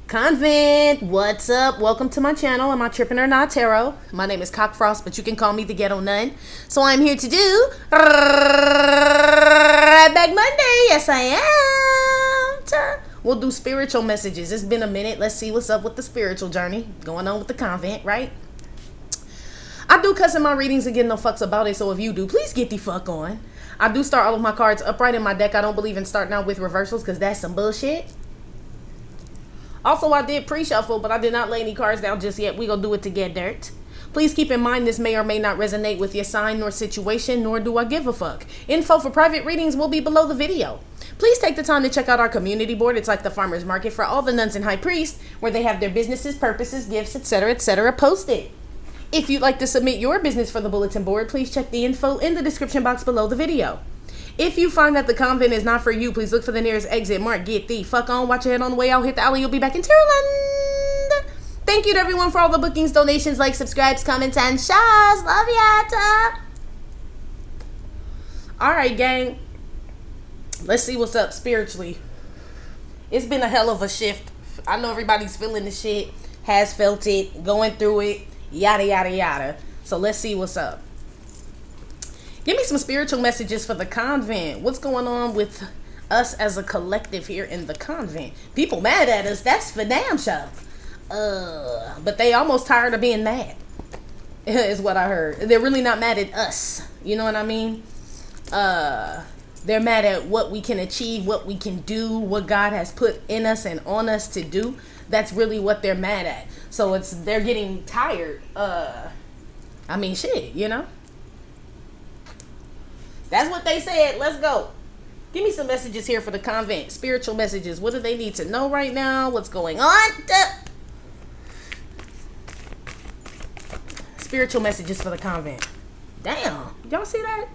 Convent, what's up? Welcome to my channel. Am I tripping or not, tarot? My name is Cockfrost, but you can call me the Ghetto Nun. So I'm here to do Right Back Monday. Yes, I am. We'll do spiritual messages. It's been a minute. Let's see what's up with the spiritual journey going on with the convent, right? I do cuss in my readings and get no fucks about it, so if you do, please get the fuck on. I do start all of my cards upright in my deck. I don't believe in starting out with reversals because that's some bullshit. Also, I did pre-shuffle, but I did not lay any cards down just yet. We gonna do it together. Please keep in mind this may or may not resonate with your sign nor situation, nor do I give a fuck. Info for private readings will be below the video. Please take the time to check out our community board. It's like the farmer's market for all the nuns and high priests, where they have their businesses, purposes, gifts, etc., posted. If you'd like to submit your business for the bulletin board, please check the info in the description box below the video. If you find that the convent is not for you, please look for the nearest exit mark. Get the fuck on. Watch your head on the way out. Hit the alley. You'll be back in Tarotland. Thank you to everyone for all the bookings, donations, likes, subscribes, comments, and shares. Love ya. Alright, gang. Let's see what's up spiritually. It's been a hell of a shift. I know everybody's feeling the shit, has felt it, going through it, yada, yada, yada. So let's see what's up. Give me some spiritual messages for the convent. What's going on with us as a collective here in the convent? People mad at us. That's for damn sure. But they almost tired of being mad. Is what I heard. They're really not mad at us. You know what I mean? They're mad at what we can achieve, what we can do, what God has put in us and on us to do. That's really what they're mad at. So they're getting tired. I mean, shit, you know? That's what they said. Let's go. Give me some messages here for the convent. Spiritual messages. What do they need to know right now? What's going on? Spiritual messages for the convent. Damn. Y'all see that?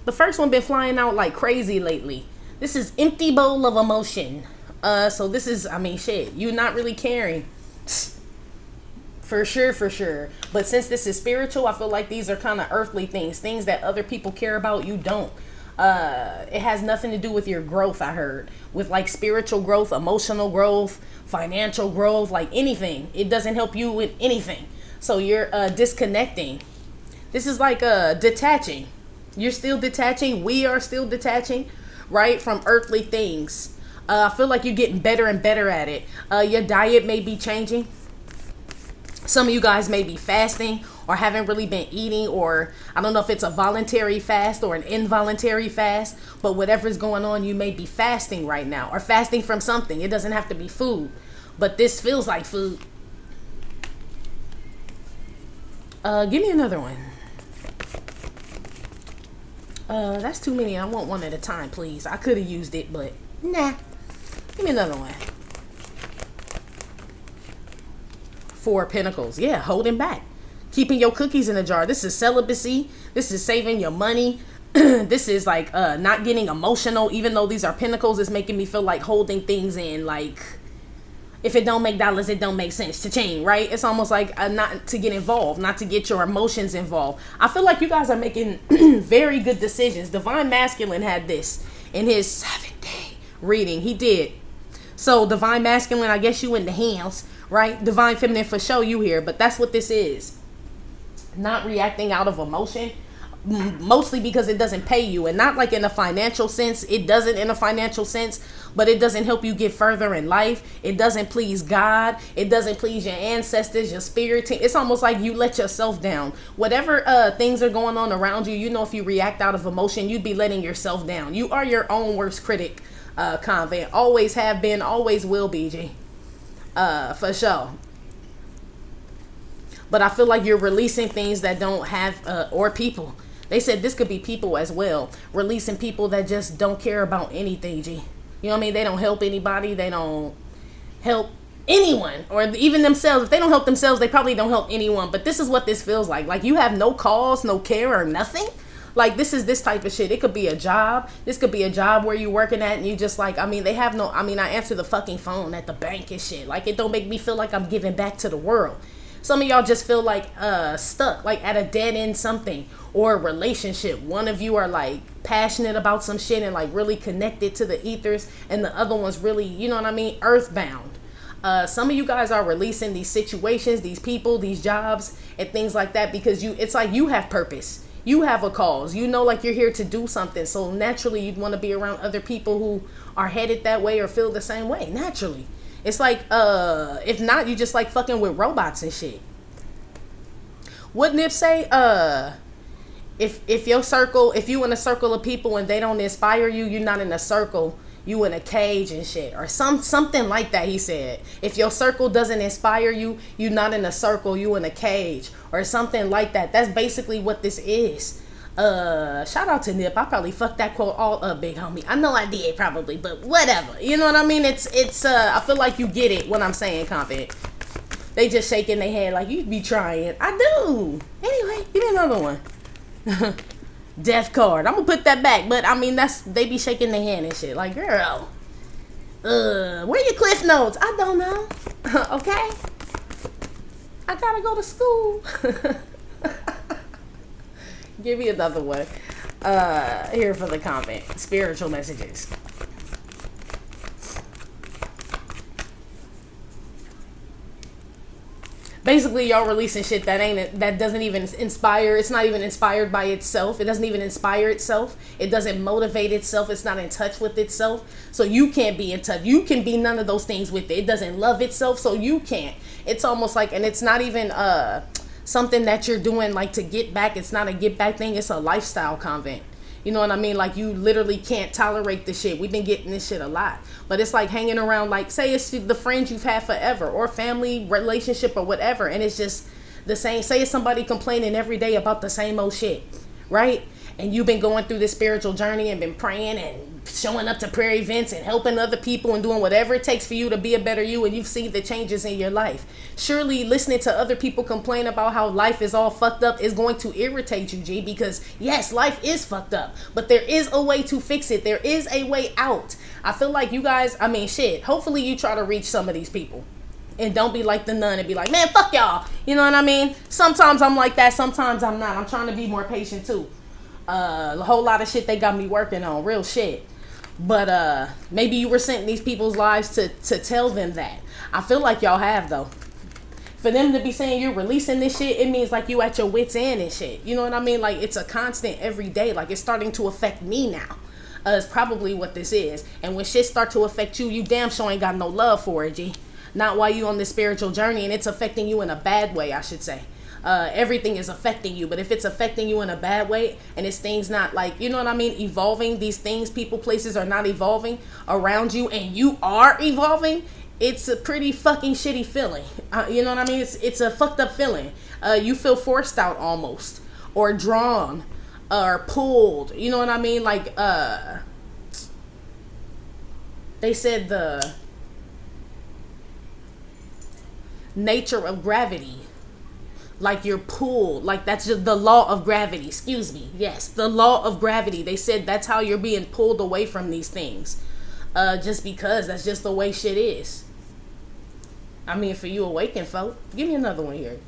The first one been flying out like crazy lately. This is empty bowl of emotion. So this is, I mean, shit. You're not really caring. For sure. But since this is spiritual, I feel like these are kind of earthly things that other people care about, you don't. It has nothing to do with your growth, I heard. With like spiritual growth, emotional growth, financial growth, like anything. It doesn't help you with anything. So you're disconnecting. This is like detaching. You're still detaching. We are still detaching, right, from earthly things. I feel like you're getting better and better at it. Your diet may be changing. Some of you guys may be fasting or haven't really been eating, or I don't know if it's a voluntary fast or an involuntary fast, but whatever's going on, you may be fasting right now or fasting from something. It doesn't have to be food, but this feels like food. Give me another one. That's too many. I want one at a time, please. I could have used it, but nah. Give me another one. 4 Pentacles. Yeah, holding back. Keeping your cookies in a jar. This is celibacy. This is saving your money. This is like not getting emotional. Even though these are Pentacles, it's making me feel like holding things in. Like, if it don't make dollars, it don't make sense. Cha-ching, right? It's almost like not to get involved, not to get your emotions involved. I feel like you guys are making very good decisions. Divine Masculine had this in his 7-day reading. He did. So Divine Masculine, I guess you in the hands, right? Divine Feminine for show you here, but that's what this is. Not reacting out of emotion, mostly because it doesn't pay you, and not like in a financial sense. It doesn't in a financial sense, but it doesn't help you get further in life. It doesn't please God. It doesn't please your ancestors, your spirit team. It's almost like you let yourself down. Whatever things are going on around you, you know, if you react out of emotion, you'd be letting yourself down. You are your own worst critic, convent. Always have been, always will be, G. For sure. But I feel like you're releasing things that don't have, or people. They said this could be people as well. Releasing people that just don't care about anything, G. You know what I mean? They don't help anybody. They don't help anyone, or even themselves. If they don't help themselves, they probably don't help anyone. But this is what this feels like. Like you have no cause, no care, or nothing. Like this is this type of shit. It could be a job. This could be a job where you're working at and you just like, I mean, they have no, I mean, I answer the fucking phone at the bank and shit. Like it don't make me feel like I'm giving back to the world. Some of y'all just feel like stuck, like at a dead end something, or a relationship. One of you are like passionate about some shit and like really connected to the ethers, and the other one's really, you know what I mean, earthbound. Some of you guys are releasing these situations, these people, these jobs, and things like that because it's like you have purpose. You have a cause. You know, like you're here to do something. So naturally, you'd want to be around other people who are headed that way or feel the same way. Naturally. It's like, if not, you just like fucking with robots and shit. Wouldn't it say, if your circle, if you in a circle of people and they don't inspire you, you're not in a circle, you in a cage and shit, or something like that. He said, if your circle doesn't inspire you, you're not in a circle, you in a cage, or something like that. That's basically what this is. Shout out to Nip. I probably fucked that quote all up, big homie. I know I did probably, but whatever. You know what I mean? It's I feel like you get it what I'm saying, Convent. They just shaking their head like you be trying. I do. Anyway, give me another one. Death card. I'm gonna put that back, but I mean they be shaking their hand and shit. Like, girl, where your cliff notes? I don't know. Okay, I gotta go to school. Give me another one. Here for the Convent. Spiritual messages. Basically, y'all releasing shit that doesn't even inspire. It's not even inspired by itself. It doesn't even inspire itself. It doesn't motivate itself. It's not in touch with itself. So you can't be in touch. You can be none of those things with it. It doesn't love itself, so you can't. It's almost like, and it's not even something that you're doing like to get back. It's not a get back thing. It's a lifestyle, Convent. You know what I mean? Like, you literally can't tolerate this shit. We've been getting this shit a lot. But it's like hanging around, like, say it's the friends you've had forever or family relationship or whatever. And it's just the same. Say it's somebody complaining every day about the same old shit, right? And you've been going through this spiritual journey and been praying and showing up to prayer events and helping other people and doing whatever it takes for you to be a better you, and you've seen the changes in your life. Surely listening to other people complain about how life is all fucked up is going to irritate you, G, because yes, life is fucked up, but there is a way to fix it. There is a way out. I feel like you guys, I mean, shit, hopefully you try to reach some of these people. And don't be like the nun and be like, man, fuck y'all. You know what I mean? Sometimes I'm like that. Sometimes I'm not. I'm trying to be more patient too. A whole lot of shit they got me working on, real shit. But maybe you were sent in these people's lives to tell them that. I feel like y'all have, though. For them to be saying you're releasing this shit, it means like you at your wit's end and shit. You know what I mean? Like, it's a constant every day. Like, it's starting to affect me now. Is probably what this is. And when shit start to affect you, you damn sure ain't got no love for it, G. Not while you on this spiritual journey, and it's affecting you in a bad way, I should say. Everything is affecting you, but if it's affecting you in a bad way and it's things not like, you know what I mean, evolving, these things, people, places are not evolving around you and you are evolving, it's a pretty fucking shitty feeling. You know what I mean? It's a fucked up feeling. You feel forced out almost, or drawn, or pulled. You know what I mean? Like, they said the nature of gravity. Like, you're pulled. Like, that's just the law of gravity. Excuse me. Yes, the law of gravity. They said that's how you're being pulled away from these things. Just because that's just the way shit is. I mean, for you awakened folk. Give me another one here.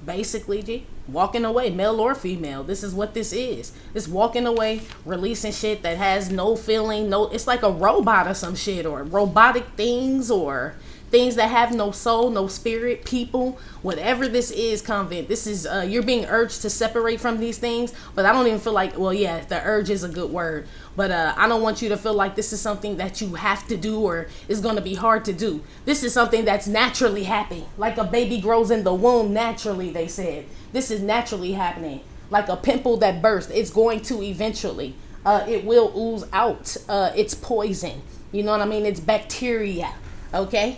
Basically, G, walking away, male or female. This is what this is. It's walking away, releasing shit that has no feeling, no. It's like a robot or some shit, or robotic things, or things that have no soul, no spirit, people, whatever this is, Convent. This is, you're being urged to separate from these things, but I don't even feel like, well, yeah, the urge is a good word, but I don't want you to feel like this is something that you have to do or is going to be hard to do. This is something that's naturally happening, like a baby grows in the womb naturally, they said. This is naturally happening, like a pimple that bursts. It's going to eventually, it will ooze out. It's poison. You know what I mean? It's bacteria, okay?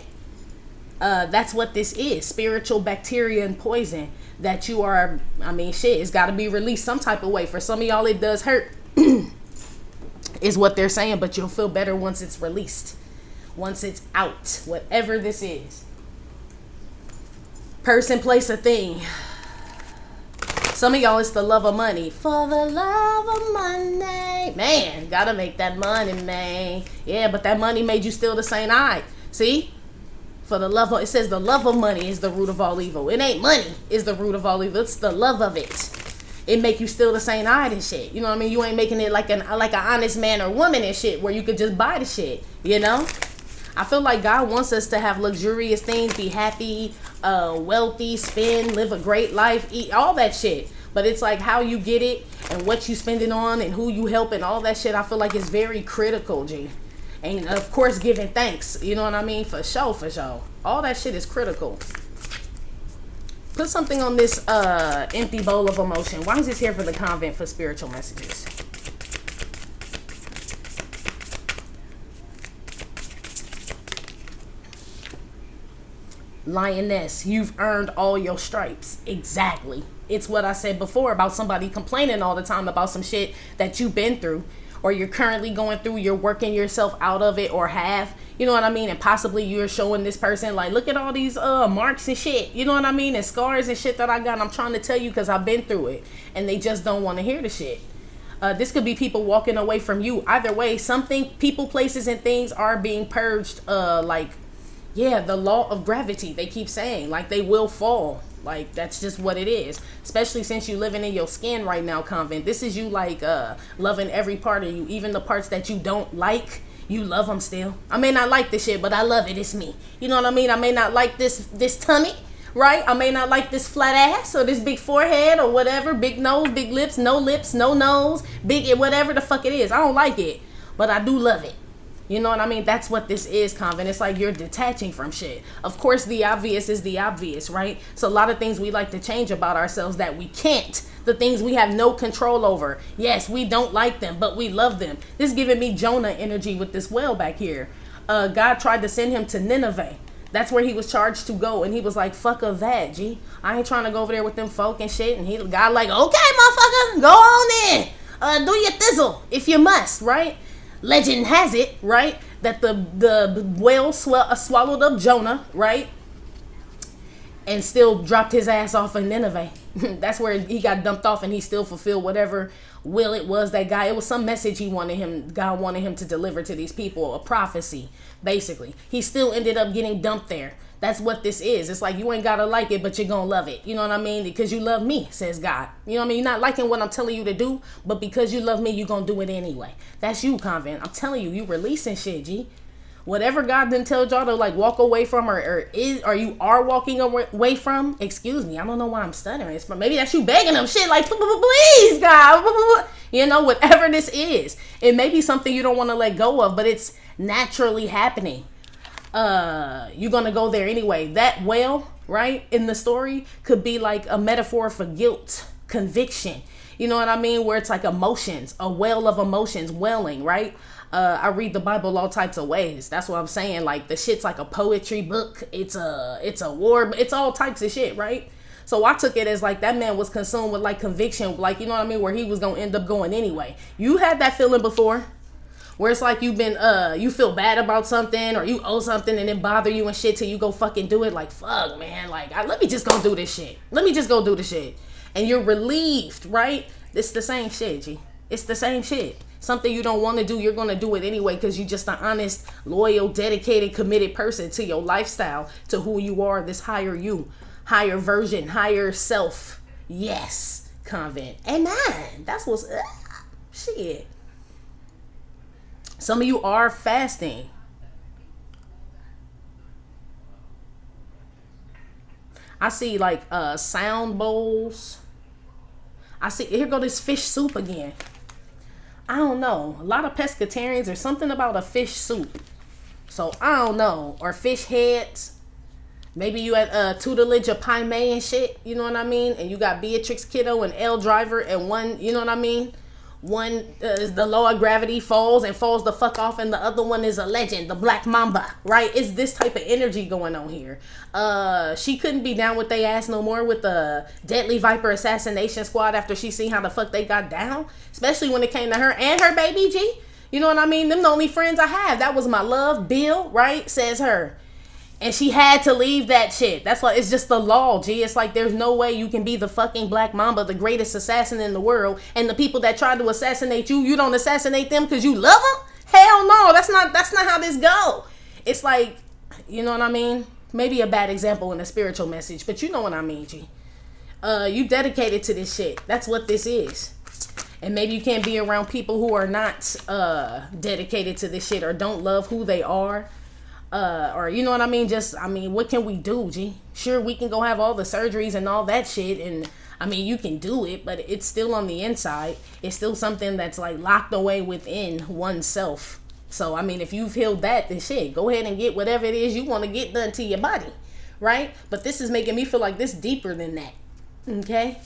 That's what this is, spiritual bacteria and poison that you are, I mean, shit, it's got to be released some type of way. For some of y'all, it does hurt, is what they're saying, but you'll feel better once it's released, once it's out, whatever this is. Person, place, a thing. Some of y'all, it's the love of money. For the love of money. Man, gotta make that money, man. Yeah, but that money made you still the same eye. See? For the love of, it says the love of money is the root of all evil. It ain't money is the root of all evil. It's the love of it. it make you still the same eyed and shit. You know what I mean? You ain't making it like an honest man or woman and shit where you could just buy the shit, you know? I feel like God wants us to have luxurious things, be happy, wealthy, spend, live a great life, eat, all that shit. But it's like how you get it and what you spend it on and who you help and all that shit, I feel like it's very critical, G. And of course, giving thanks, you know what I mean? For sure, for sure. All that shit is critical. Put something on this empty bowl of emotion. Why is this here for the convent for spiritual messages? Lioness, you've earned all your stripes. Exactly. It's what I said before about somebody complaining all the time about some shit that you've been through or you're currently going through, you're working yourself out of it or have, you know what I mean? And possibly you're showing this person like, look at all these marks and shit, you know what I mean? And scars and shit that I got. I'm trying to tell you because I've been through it and they just don't want to hear the shit. This could be people walking away from you. Either way, something, people, places, and things are being purged. Yeah, the law of gravity, they keep saying, like they will fall. Like, that's just what it is. Especially since you living in your skin right now, Convent. This is you, like, loving every part of you. Even the parts that you don't like, you love them still. I may not like this shit, but I love it. It's me. You know what I mean? I may not like this tummy, right? I may not like this flat ass or this big forehead or whatever. Big nose, big lips, no nose, big whatever the fuck it is. I don't like it, but I do love it. You know what I mean? That's what this is, Convent. It's like you're detaching from shit. Of course, the obvious is the obvious, right? So a lot of things we like to change about ourselves that we can't. The things we have no control over. Yes, we don't like them, but we love them. This is giving me Jonah energy with this whale back here. God tried to send him to Nineveh. That's where he was charged to go. And he was like, fuck of that, G. I ain't trying to go over there with them folk and shit. And God like, okay, motherfucker, go on in. Do your thizzle if you must, right? Legend has it, right, that the whale swallowed up Jonah, right, and still dropped his ass off in Nineveh. That's where he got dumped off, and he still fulfilled whatever will it was that guy. It was some message God wanted him to deliver to these people, a prophecy, basically. He still ended up getting dumped there. That's what this is. It's like you ain't gotta like it, but you're gonna love it. You know what I mean? Because you love me, says God. You know what I mean? You're not liking what I'm telling you to do, but because you love me, you're gonna do it anyway. That's you, Convent. I'm telling you, you releasing shit, G. Whatever God didn't tell y'all to like walk away from or you are walking away from, excuse me, I don't know why I'm stuttering. It's maybe that's you begging them shit like, please, God. You know, whatever this is. It may be something you don't want to let go of, but it's naturally happening. You're gonna go there anyway. That whale, right, in the story could be like a metaphor for guilt, conviction. You know what I mean? Where it's like emotions, a whale of emotions welling, right? I read the Bible all types of ways. That's what I'm saying. Like the shit's like a poetry book. It's a war. It's all types of shit, right? So I took it as like that man was consumed with like conviction, like, you know what I mean? Where he was gonna end up going anyway. You had that feeling before? Where it's like you've been, you feel bad about something or you owe something and it bother you and shit till you go fucking do it. Like, fuck, man. Like, let me just go do this shit. Let me just go do the shit. And you're relieved, right? It's the same shit, G. It's the same shit. Something you don't want to do, you're going to do it anyway because you're just an honest, loyal, dedicated, committed person to your lifestyle, to who you are, this higher you, higher version, higher self. Yes, Convent. Amen. That's what's, shit. Some of you are fasting. I see like sound bowls. I see, here go this fish soup again. I don't know. A lot of pescatarians, there's something about a fish soup. So I don't know. Or fish heads. Maybe you had tutelage of Pai Mei and shit. You know what I mean? And you got Beatrix Kiddo and L Driver and one, you know what I mean? One, the law of gravity falls the fuck off, and the other one is a legend, the Black Mamba, right? It's this type of energy going on here. She couldn't be down with they ass no more with the Deadly Viper Assassination Squad after she seen how the fuck they got down, especially when it came to her and her baby G. You know what I mean? Them the only friends I have. That was my love, Bill, right? Says her. And she had to leave that shit. That's why it's just the law, G. It's like there's no way you can be the fucking Black Mamba, the greatest assassin in the world, and the people that tried to assassinate you, you don't assassinate them because you love them? Hell no, that's not how this go. It's like, you know what I mean? Maybe a bad example in a spiritual message, but you know what I mean, G. You dedicated to this shit. That's what this is. And maybe you can't be around people who are not dedicated to this shit or don't love who they are. Or you know what I mean? Just, I mean, what can we do, G? Sure, we can go have all the surgeries and all that shit. And I mean, you can do it, but it's still on the inside. It's still something that's like locked away within oneself. So, I mean, if you've healed that, then shit, go ahead and get whatever it is you want to get done to your body. Right? But this is making me feel like this deeper than that. Okay?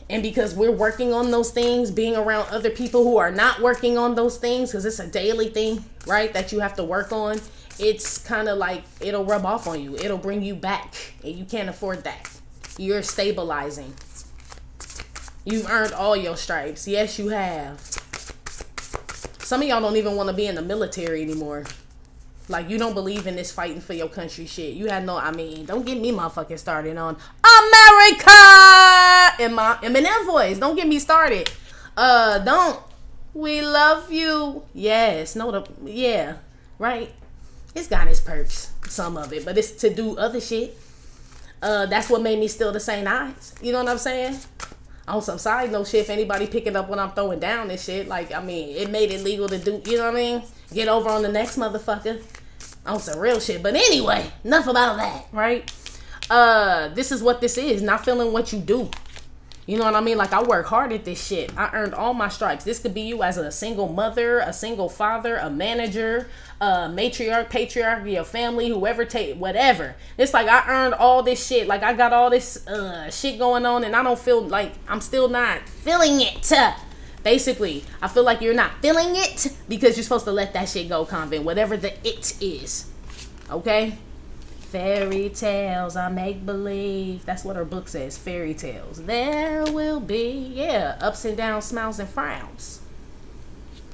And because we're working on those things, being around other people who are not working on those things, because it's a daily thing, right, that you have to work on, it's kind of like it'll rub off on you. It'll bring you back, and you can't afford that. You're stabilizing. You've earned all your stripes. Yes, you have. Some of y'all don't even want to be in the military anymore. Like, you don't believe in this fighting for your country shit. You had no, I mean, don't get me motherfucking started on America in my Eminem voice. Don't get me started. Don't. We love you. Yes. No, yeah. Right? It's got its perks. Some of it. But it's to do other shit. That's what made me steal the St. Eyes. You know what I'm saying? On some side note shit, if anybody picking up when I'm throwing down this shit, like, I mean, it made it legal to do, you know what I mean? Get over on the next motherfucker. On some real shit. But anyway, enough about that, right? This is what this is. Not feeling what you do. You know what I mean? Like, I work hard at this shit. I earned all my stripes. This could be you as a single mother, a single father, a manager, a matriarch, patriarch of your family, whoever, whatever. It's like I earned all this shit. Like, I got all this shit going on, and I don't feel like I'm still not feeling it. Basically, I feel like you're not feeling it because you're supposed to let that shit go, Convent. Whatever the it is. Okay? Fairy tales, I make believe. That's what her book says. Fairy tales. There will be, yeah, ups and downs, smiles and frowns.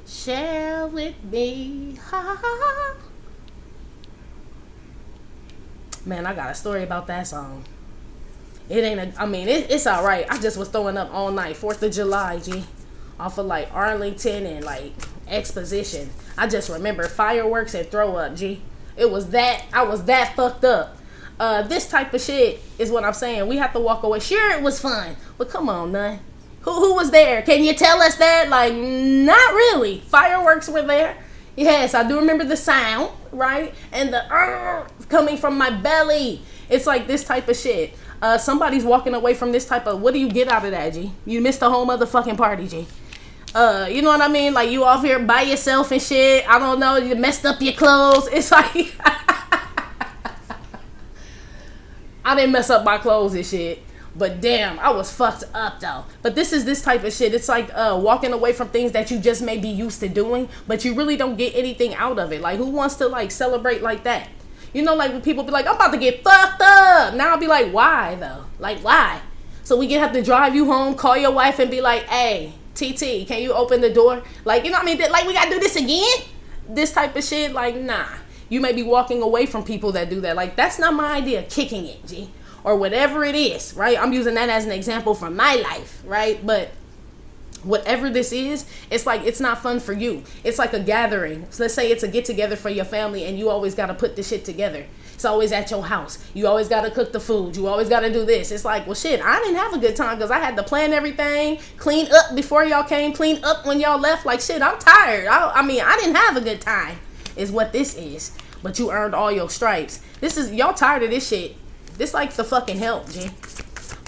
Share with me. Ha ha ha. Man, I got a story about that song. It ain't I mean, it's alright. I just was throwing up all night. 4th of July, G. Off of like Arlington and like Exposition. I just remember fireworks and throw up, G. It was that, I was that fucked up. This type of shit is what I'm saying. We have to walk away. Sure, it was fun, but come on, man. Who was there? Can you tell us that? Like, not really. Fireworks were there. Yes, I do remember the sound, right? And the coming from my belly. It's like this type of shit. Somebody's walking away from this type of, what do you get out of that, G? You missed the whole motherfucking party, G. You know what I mean? Like, you off here by yourself and shit. I don't know. You messed up your clothes. It's like, I didn't mess up my clothes and shit. But damn, I was fucked up though. But this is this type of shit. It's like walking away from things that you just may be used to doing, but you really don't get anything out of it. Like, who wants to like celebrate like that? You know, like when people be like, I'm about to get fucked up. Now I'll be like, why though? Like, why? So we can have to drive you home, call your wife and be like, hey, TT, can you open the door? Like, you know what I mean? Like, we gotta do this again? This type of shit, like, nah. You may be walking away from people that do that. Like, that's not my idea. Kicking it, G. Or whatever it is, right? I'm using that as an example from my life, right? But whatever this is, it's like, it's not fun for you. It's like a gathering. So let's say it's a get together for your family and you always got to put this shit together. It's always at your house. You always got to cook the food. You always got to do this. It's like, well, shit, I didn't have a good time because I had to plan everything, clean up before y'all came, clean up when y'all left. Like, shit, I'm tired. I mean, I didn't have a good time is what this is. But you earned all your stripes. This is, y'all tired of this shit. This like the fucking help, G.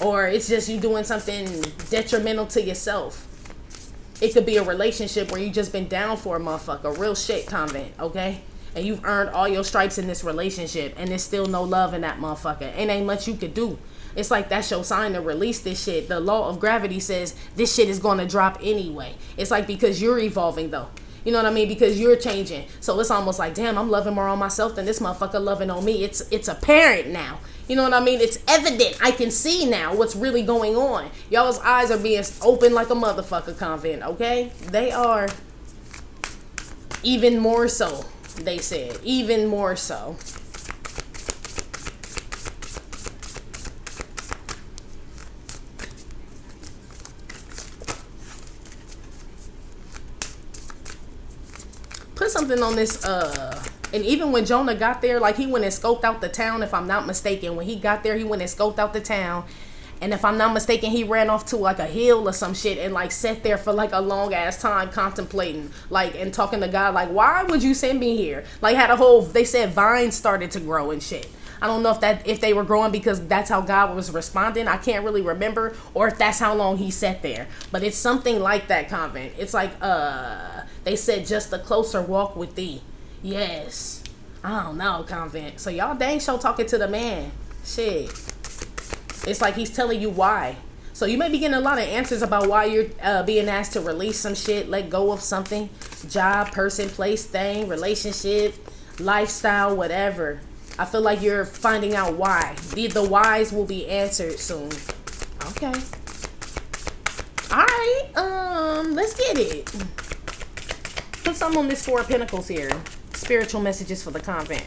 Or it's just you doing something detrimental to yourself. It could be a relationship where you just been down for a motherfucker. Real shit, Convent, okay? And you've earned all your stripes in this relationship and there's still no love in that motherfucker. And ain't much you could do. It's like that's your sign to release this shit. The law of gravity says this shit is going to drop anyway. It's like because you're evolving though. You know what I mean? Because you're changing. So it's almost like, damn, I'm loving more on myself than this motherfucker loving on me. It's apparent now. You know what I mean? It's evident. I can see now what's really going on. Y'all's eyes are being open like a motherfucker, Convent, okay? They are. Even more so, they said. Even more so. Put something on this And even when Jonah got there, like he went and scoped out the town, if I'm not mistaken. When he got there, he went and scoped out the town. And if I'm not mistaken, he ran off to like a hill or some shit and like sat there for like a long ass time contemplating, like, and talking to God, like, why would you send me here? Like had a whole, they said vines started to grow and shit. I don't know if they were growing because that's how God was responding. I can't really remember, or if that's how long he sat there. But it's something like that, Convent. It's like, they said just a closer walk with thee. Yes. I don't know, Convent. So y'all dang sure talking to the man. Shit. It's like he's telling you why. So you may be getting a lot of answers about why you're being asked to release some shit, let go of something, job, person, place, thing, relationship, lifestyle, whatever. I feel like you're finding out why. The whys will be answered soon. Okay. All right. Let's get it. Put something on this Four of Pentacles here. Spiritual messages for the Convent.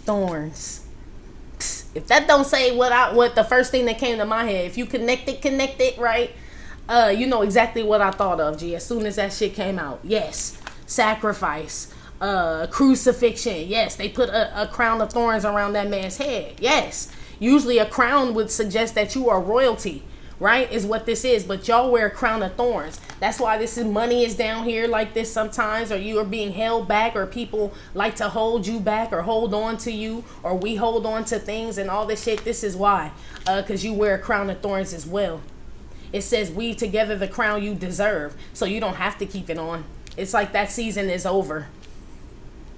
Thorns. If that don't say what the first thing that came to my head, if you connect it, right? You know exactly what I thought of, G, as soon as that shit came out. Yes. Sacrifice. Crucifixion. Yes. They put a crown of thorns around that man's head. Yes. Usually a crown would suggest that you are royalty, right? Is what this is. But y'all wear a crown of thorns. That's why money is down here like this sometimes, or you are being held back, or people like to hold you back or hold on to you, or we hold on to things and all this shit. This is why. Because you wear a crown of thorns as well. It says weave together the crown you deserve. So you don't have to keep it on. It's like that season is over.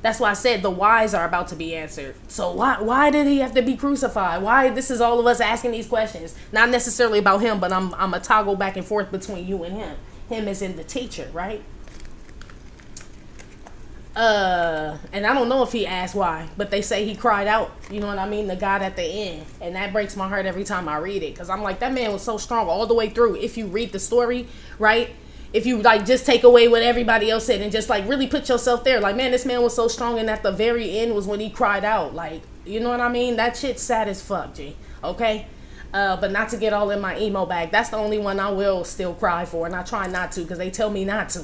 That's why I said the whys are about to be answered. So why did he have to be crucified? Why? This is all of us asking these questions. Not necessarily about him, but I'm a toggle back and forth between you and him. Him is in the teacher, right? And I don't know if he asked why, but they say he cried out, you know what I mean, the God at the end. And that breaks my heart every time I read it, because I'm like, that man was so strong all the way through. If you read the story, right, if you like just take away what everybody else said and just like really put yourself there, like, man, this man was so strong, and at the very end was when he cried out, like, you know what I mean? That shit's sad as fuck, G. Okay? But not to get all in my emo bag. That's the only one I will still cry for, and I try not to because they tell me not to.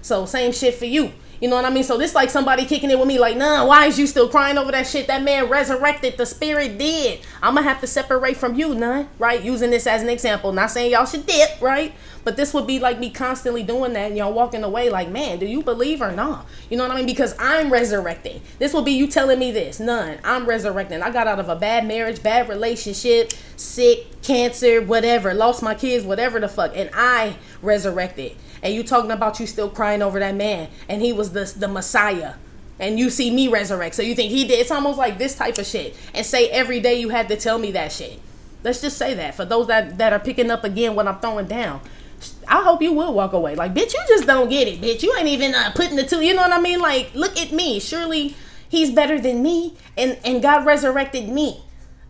So same shit for you. You know what I mean? So this like somebody kicking it with me like, nah, why is you still crying over that shit? That man resurrected. The spirit did. I'm going to have to separate from you, none, right? Using this as an example. Not saying y'all should dip, right? But this would be like me constantly doing that and y'all walking away like, man, do you believe or not? You know what I mean? Because I'm resurrecting. This will be you telling me this. None. I'm resurrecting. I got out of a bad marriage, bad relationship, sick, cancer, whatever, lost my kids, whatever the fuck. And I resurrected. And you talking about you still crying over that man, and he was the Messiah, and you see me resurrect, so you think he did. It's almost like this type of shit. And say every day you had to tell me that shit. Let's just say that for those that are picking up again what I'm throwing down. I hope you will walk away like, bitch, you just don't get it, bitch. You ain't even putting the two, you know what I mean? Like, look at me. Surely he's better than me, and God resurrected me.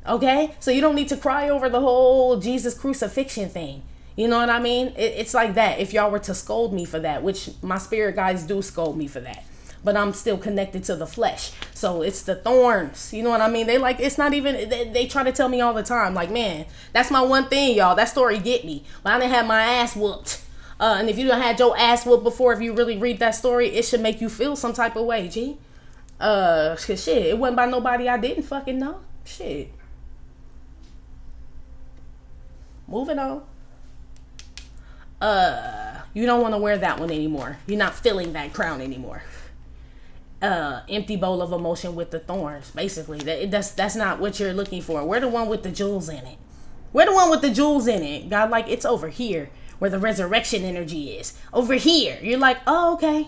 Okay, so you don't need to cry over the whole Jesus crucifixion thing. You know what I mean? It's like that. If y'all were to scold me for that, which my spirit guides do scold me for that, but I'm still connected to the flesh. So it's the thorns. You know what I mean? They like, it's not even, they try to tell me all the time, like, man, that's my one thing, y'all. That story get me. But I didn't have my ass whooped. And if you done had your ass whooped before, if you really read that story, it should make you feel some type of way, G. Shit, it wasn't by nobody I didn't fucking know. Shit. Moving on. You don't want to wear that one anymore. You're not feeling that crown anymore. Empty bowl of emotion with the thorns. Basically, that's not what you're looking for. We're the one with the jewels in it. We're the one with the jewels in it. God, like, it's over here where the resurrection energy is. Over here. You're like, oh, okay.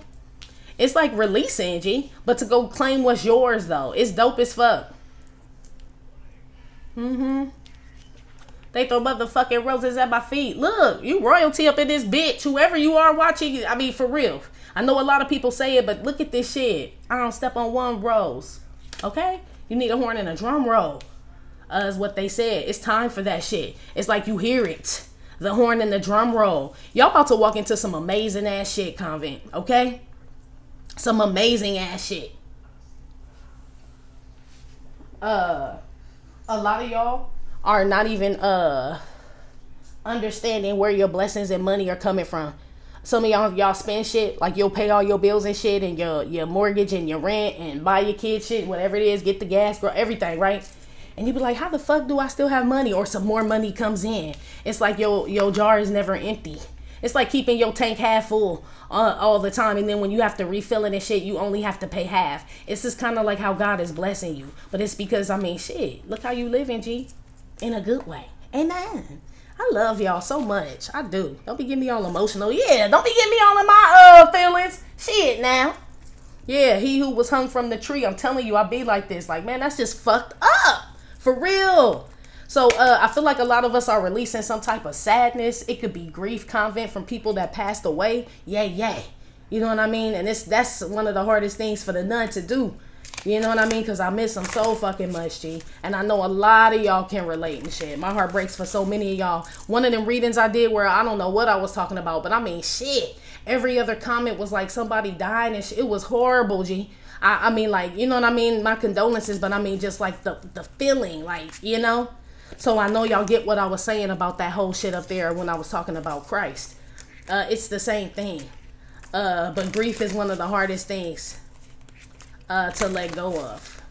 It's like releasing, G. But to go claim what's yours, though. It's dope as fuck. They throw motherfucking roses at my feet. Look, you royalty up in this bitch. Whoever you are watching, I mean, for real. I know a lot of people say it, but look at this shit. I don't step on one rose. Okay? You need a horn and a drum roll. Is what they said. It's time for that shit. It's like you hear it. The horn and the drum roll. Y'all about to walk into some amazing ass shit, Convent. Okay? Some amazing ass shit. A lot of y'all are not even understanding where your blessings and money are coming from. Some of y'all spend shit, like you'll pay all your bills and shit, and your mortgage and your rent, and buy your kids shit, whatever it is, get the gas, grow everything, right? And you be like, how the fuck do I still have money? Or some more money comes in. It's like your jar is never empty. It's like keeping your tank half full all the time, and then when you have to refill it and shit, you only have to pay half. It's just kind of like how God is blessing you, but it's because, I mean, shit, look how you living, G, in a good way. Amen. I love y'all so much. I do. Don't be getting me all emotional. Yeah, don't be getting me all in my feelings. Shit now. Yeah, he who was hung from the tree. I'm telling you, I be like this. Like, man, that's just fucked up. For real. So I feel like a lot of us are releasing some type of sadness. It could be grief, Convent, from people that passed away. Yay. You know what I mean? And that's one of the hardest things for the nun to do. You know what I mean? Because I miss them so fucking much, G. And I know a lot of y'all can relate and shit. My heart breaks for so many of y'all. One of them readings I did where I don't know what I was talking about, but I mean, shit. Every other comment was like somebody died and shit. It was horrible, G. I mean, like, you know what I mean? My condolences, but I mean, just like the feeling, like, you know? So I know y'all get what I was saying about that whole shit up there when I was talking about Christ. It's the same thing. But grief is one of the hardest things to let go of,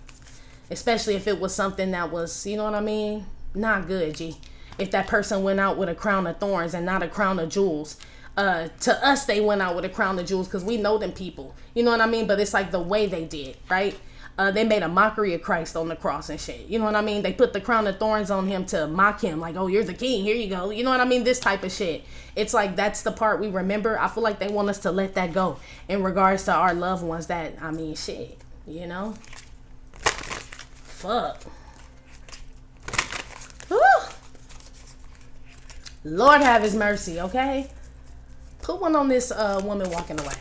especially if it was something that was, you know what I mean, not good, G. If that person went out with a crown of thorns and not a crown of jewels, to us they went out with a crown of jewels because we know them people, you know what I mean? But it's like the way they did, right? They made a mockery of Christ on the cross and shit, you know what I mean? They put the crown of thorns on him to mock him, like, oh, you're the king, here you go, you know what I mean? This type of shit. It's like that's the part we remember. I feel like they want us to let that go in regards to our loved ones. That, I mean, shit. You know? Fuck. Whew. Lord have his mercy, okay? Put one on this woman walking away.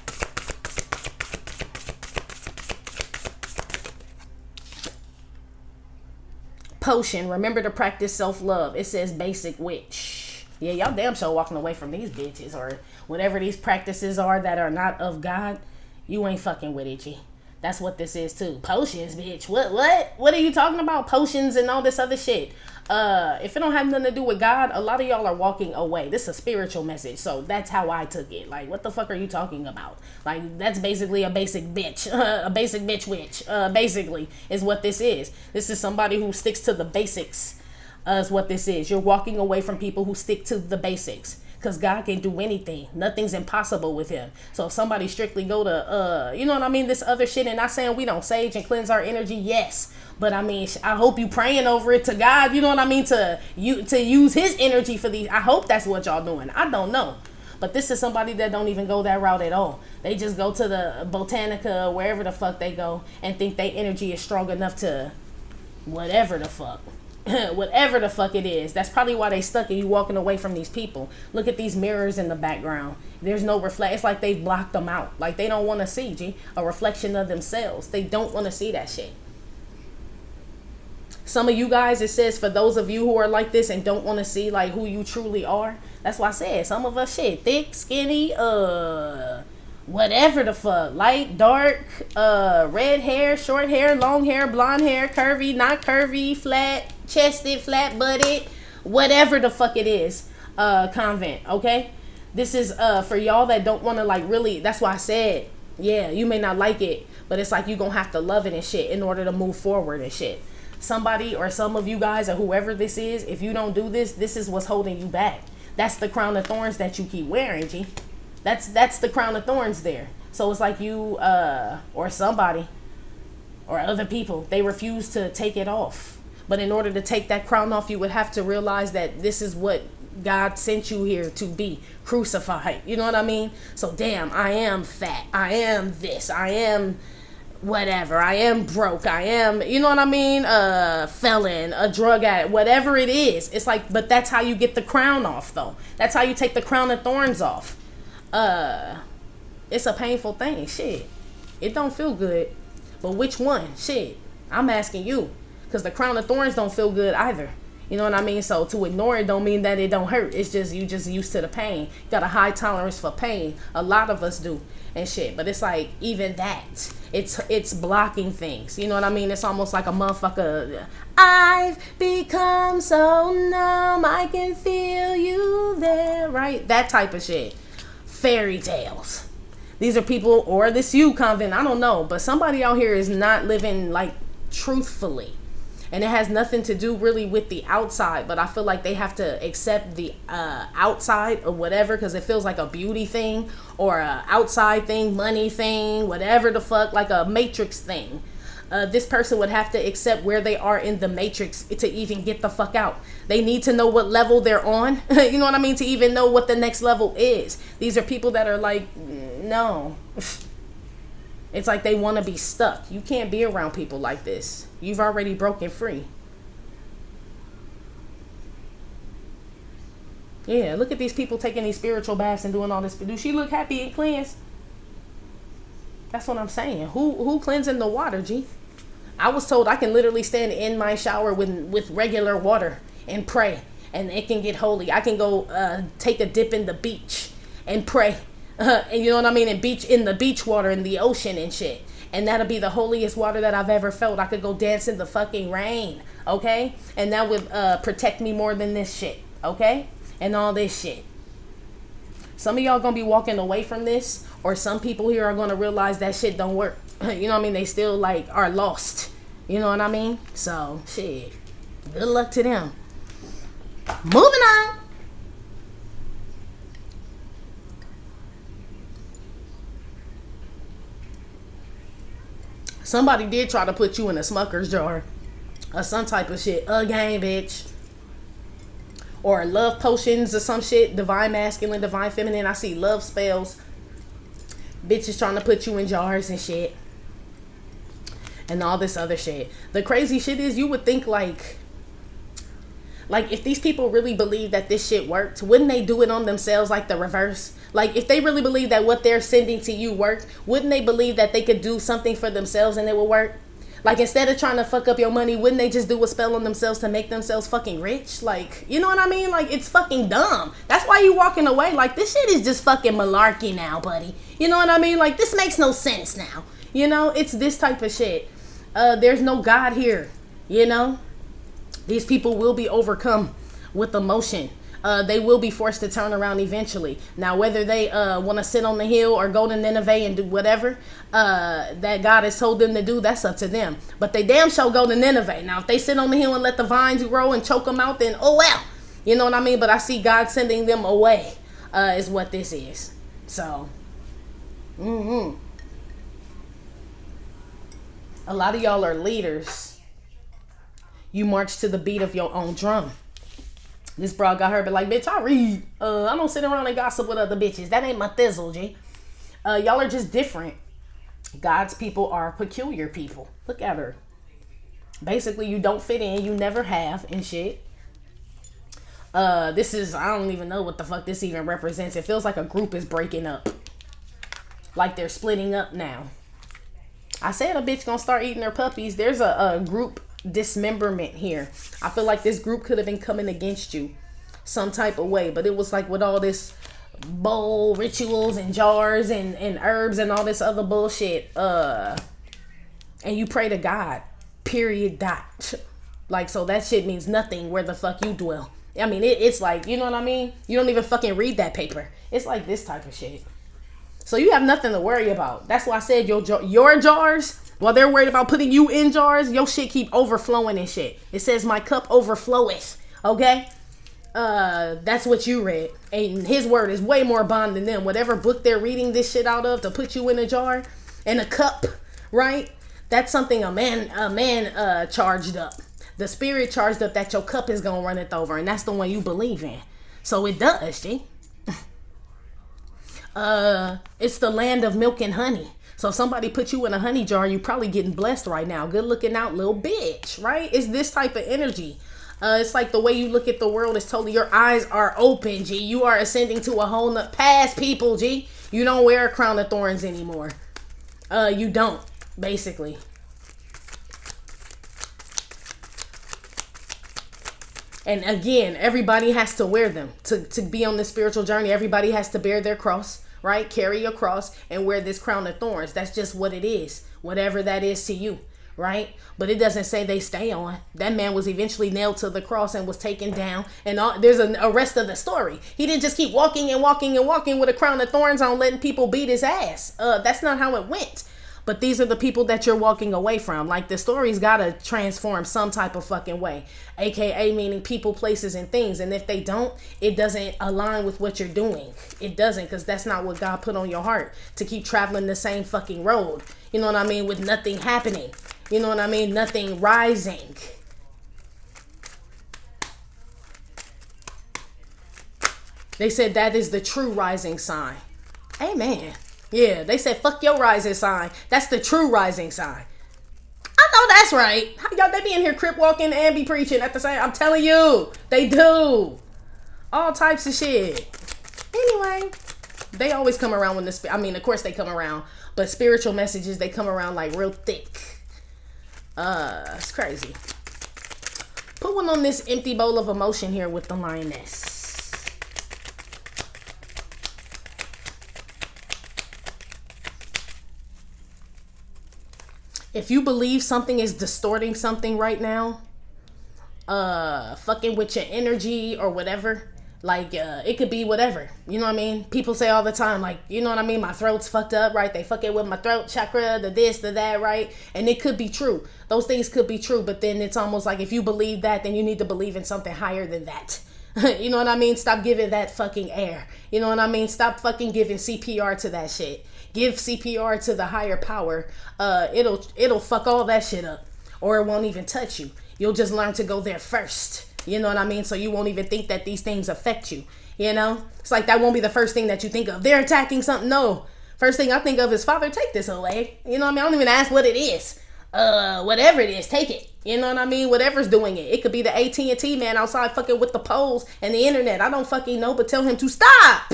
Potion. Remember to practice self-love. It says basic witch. Yeah, y'all damn sure walking away from these bitches or whatever these practices are that are not of God. You ain't fucking with it, G. That's what this is too. Potions, bitch. What are you talking about? Potions and all this other shit. If it don't have nothing to do with God, a lot of y'all are walking away. This is a spiritual message. So that's how I took it. Like, what the fuck are you talking about? Like, that's basically a basic bitch. A basic bitch witch. Basically is what this is. This is somebody who sticks to the basics. Is what this is. You're walking away from people who stick to the basics. Because God can do anything. Nothing's impossible with him. So if somebody strictly go to, you know what I mean, this other shit, and not saying we don't sage and cleanse our energy, yes. But I mean, I hope you praying over it to God, you know what I mean, to use his energy for these. I hope that's what y'all doing. I don't know. But this is somebody that don't even go that route at all. They just go to the Botanica, wherever the fuck they go, and think their energy is strong enough to whatever the fuck. Whatever the fuck it is. That's probably why they stuck and you walking away from these people. Look at these mirrors in the background. There's no reflect. It's like they've blocked them out. Like they don't want to see, G, a reflection of themselves. They don't want to see that shit. Some of you guys, it says for those of you who are like this and don't want to see like who you truly are. That's why I said some of us shit, thick, skinny, whatever the fuck, light, dark, red hair, short hair, long hair, blonde hair, curvy, not curvy, flat chested, flat butted, whatever the fuck it is, Convent, okay? This is for y'all that don't want to like really, that's why I said, yeah, you may not like it, but it's like you gonna have to love it and shit in order to move forward and shit. Somebody or some of you guys or whoever this is, if you don't do this, this is what's holding you back. That's the crown of thorns that you keep wearing, G. That's the crown of thorns there. So it's like you or somebody or other people, they refuse to take it off. But in order to take that crown off, you would have to realize that this is what God sent you here to be, crucified. You know what I mean? So damn, I am fat. I am this. I am whatever. I am broke. I am, you know what I mean? Felon, a drug addict, whatever it is. It's like, but that's how you get the crown off though. That's how you take the crown of thorns off. It's a painful thing. Shit. It don't feel good. But which one? Shit. I'm asking you. Because the crown of thorns don't feel good either. You know what I mean? So to ignore it don't mean that it don't hurt. It's just you just used to the pain. You got a high tolerance for pain. A lot of us do and shit. But it's like even that, it's blocking things. You know what I mean? It's almost like a motherfucker. I've become so numb, I can feel you there, right? That type of shit. Fairy tales. These are people, or this you, Convent, I don't know, but somebody out here is not living like truthfully. And it has nothing to do really with the outside, but I feel like they have to accept the outside or whatever, because it feels like a beauty thing or a outside thing, money thing, whatever the fuck, like a matrix thing. This person would have to accept where they are in the matrix to even get the fuck out. They need to know what level they're on, you know what I mean, to even know what the next level is. These are people that are like, no. It's like they want to be stuck. You can't be around people like this. You've already broken free. Yeah, look at these people taking these spiritual baths and doing all this. Do she look happy and cleansed? That's what I'm saying. Who cleansing the water, G? I was told I can literally stand in my shower with regular water and pray, and it can get holy. I can go take a dip in the beach and pray. And you know what I mean? And in the beach water, in the ocean and shit. And that'll be the holiest water that I've ever felt. I could go dance in the fucking rain, okay? And that would protect me more than this shit, okay? And all this shit. Some of y'all gonna be walking away from this, or some people here are gonna realize that shit don't work. You know what I mean? They still like are lost. You know what I mean? So shit. Good luck to them. Moving on. Somebody did try to put you in a Smucker's jar or some type of shit. Again, bitch. Or love potions or some shit. Divine masculine, divine feminine. I see love spells. Bitches trying to put you in jars and shit. And all this other shit. The crazy shit is you would think like if these people really believe that this shit worked, wouldn't they do it on themselves like the reverse? Like, if they really believe that what they're sending to you worked, wouldn't they believe that they could do something for themselves and it will work? Like, instead of trying to fuck up your money, wouldn't they just do a spell on themselves to make themselves fucking rich? Like, you know what I mean? Like, it's fucking dumb. That's why you walking away. Like, this shit is just fucking malarkey now, buddy. You know what I mean? Like, this makes no sense now. You know, it's this type of shit. There's no God here. You know? These people will be overcome with emotion. They will be forced to turn around eventually. Now, whether they want to sit on the hill or go to Nineveh and do whatever that God has told them to do, that's up to them. But they damn sure go to Nineveh. Now, if they sit on the hill and let the vines grow and choke them out, then oh well. You know what I mean? But I see God sending them away is what this is. So, a lot of y'all are leaders. You march to the beat of your own drum. This broad got her, but like, bitch, I read. I don't sit around and gossip with other bitches. That ain't my thizzle, G. Y'all are just different. God's people are peculiar people. Look at her. Basically, you don't fit in. You never have and shit. This is, I don't even know what the fuck this even represents. It feels like a group is breaking up. Like they're splitting up now. I said a bitch gonna start eating her puppies. There's a group dismemberment here. I feel like this group could have been coming against you some type of way, but it was like with all this bowl rituals and jars and herbs and all this other bullshit, and you pray to God, period, dot. Like, so that shit means nothing where the fuck you dwell. I mean, it's like, you know what I mean? You don't even fucking read that paper. It's like this type of shit. So you have nothing to worry about. That's why I said your jars, while they're worried about putting you in jars, your shit keep overflowing and shit. It says my cup overfloweth. Okay? That's what you read. And his word is way more bond than them. Whatever book they're reading this shit out of to put you in a jar and a cup, right? That's something a man charged up. The spirit charged up that your cup is gonna run it over, and that's the one you believe in. So it does, G. It's the land of milk and honey. So if somebody put you in a honey jar, you probably getting blessed right now. Good looking out, little bitch, right? It's this type of energy. It's like the way you look at the world is totally, your eyes are open, G. You are ascending to a whole nother past people, G. You don't wear a crown of thorns anymore. You don't, basically. And again, everybody has to wear them to be on this spiritual journey. Everybody has to bear their cross, right? Carry your cross and wear this crown of thorns. That's just what it is, whatever that is to you, right? But it doesn't say they stay on. That man was eventually nailed to the cross and was taken down. And there's a rest of the story. He didn't just keep walking and walking and walking with a crown of thorns on, letting people beat his ass. That's not how it went. But these are the people that you're walking away from. Like, the story's got to transform some type of fucking way. AKA meaning people, places, and things. And if they don't, it doesn't align with what you're doing. It doesn't, because that's not what God put on your heart. To keep traveling the same fucking road. You know what I mean? With nothing happening. You know what I mean? Nothing rising. They said that is the true rising sign. Amen. Yeah, they said, fuck your rising sign. That's the true rising sign. I know that's right. How y'all, they be in here crip walking and be preaching at the same. I'm telling you, they do. All types of shit. Anyway, they always come around when the, I mean, of course they come around, but spiritual messages, they come around like real thick. It's crazy. Put one on this empty bowl of emotion here with the lioness. If you believe something is distorting something right now, fucking with your energy or whatever, like, it could be whatever, you know what I mean? People say all the time, like, you know what I mean? My throat's fucked up, right? They fucking with my throat chakra, the this, the that, right? And it could be true. Those things could be true, but then it's almost like if you believe that, then you need to believe in something higher than that. You know what I mean? Stop giving that fucking air. You know what I mean? Stop fucking giving CPR to that shit. Give CPR to the higher power. It'll fuck all that shit up, or it won't even touch you. You'll just learn to go there first. You know what I mean? So you won't even think that these things affect you. You know, it's like that won't be the first thing that you think of. They're attacking something. No, first thing I think of is, Father, take this away. You know what I mean? I don't even ask what it is. Whatever it is, take it. You know what I mean? Whatever's doing it. It could be the AT&T man outside fucking with the poles and the internet. I don't fucking know, but tell him to stop.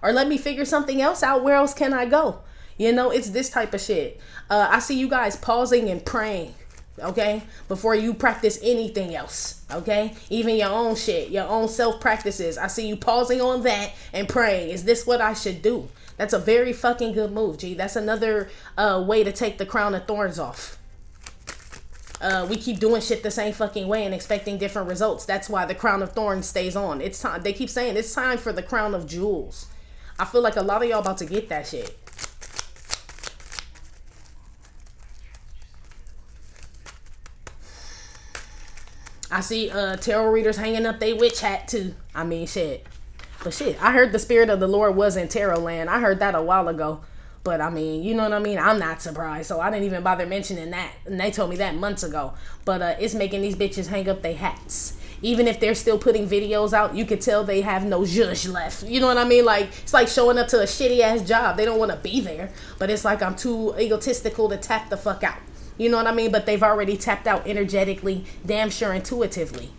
Or let me figure something else out. Where else can I go? You know, it's this type of shit. I see you guys pausing and praying, okay? Before you practice anything else, okay? Even your own shit, your own self practices. I see you pausing on that and praying. Is this what I should do? That's a very fucking good move, G. That's another way to take the crown of thorns off. We keep doing shit the same fucking way and expecting different results. That's why the crown of thorns stays on. It's time. They keep saying it's time for the crown of jewels. I feel like a lot of y'all about to get that shit. I see tarot readers hanging up they witch hat too. I mean, shit. But shit, I heard the spirit of the Lord was in tarot land. I heard that a while ago. But I mean, you know what I mean? I'm not surprised. So I didn't even bother mentioning that. And they told me that months ago. But it's making these bitches hang up their hats. Even if they're still putting videos out, you could tell they have no zhuzh left. You know what I mean? Like, it's like showing up to a shitty ass job. They don't want to be there. But it's like I'm too egotistical to tap the fuck out. You know what I mean? But they've already tapped out energetically, damn sure intuitively.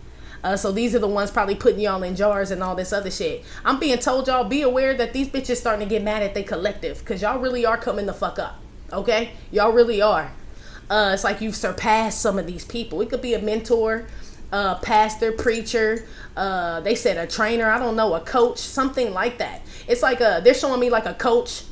So these are the ones probably putting y'all in jars and all this other shit. I'm being told, y'all be aware that these bitches starting to get mad at they collective, because y'all really are coming the fuck up. Okay? Y'all really are. It's like you've surpassed some of these people. It could be a mentor, pastor, preacher, they said a trainer, I don't know, a coach, something like that. It's like they're showing me like a coach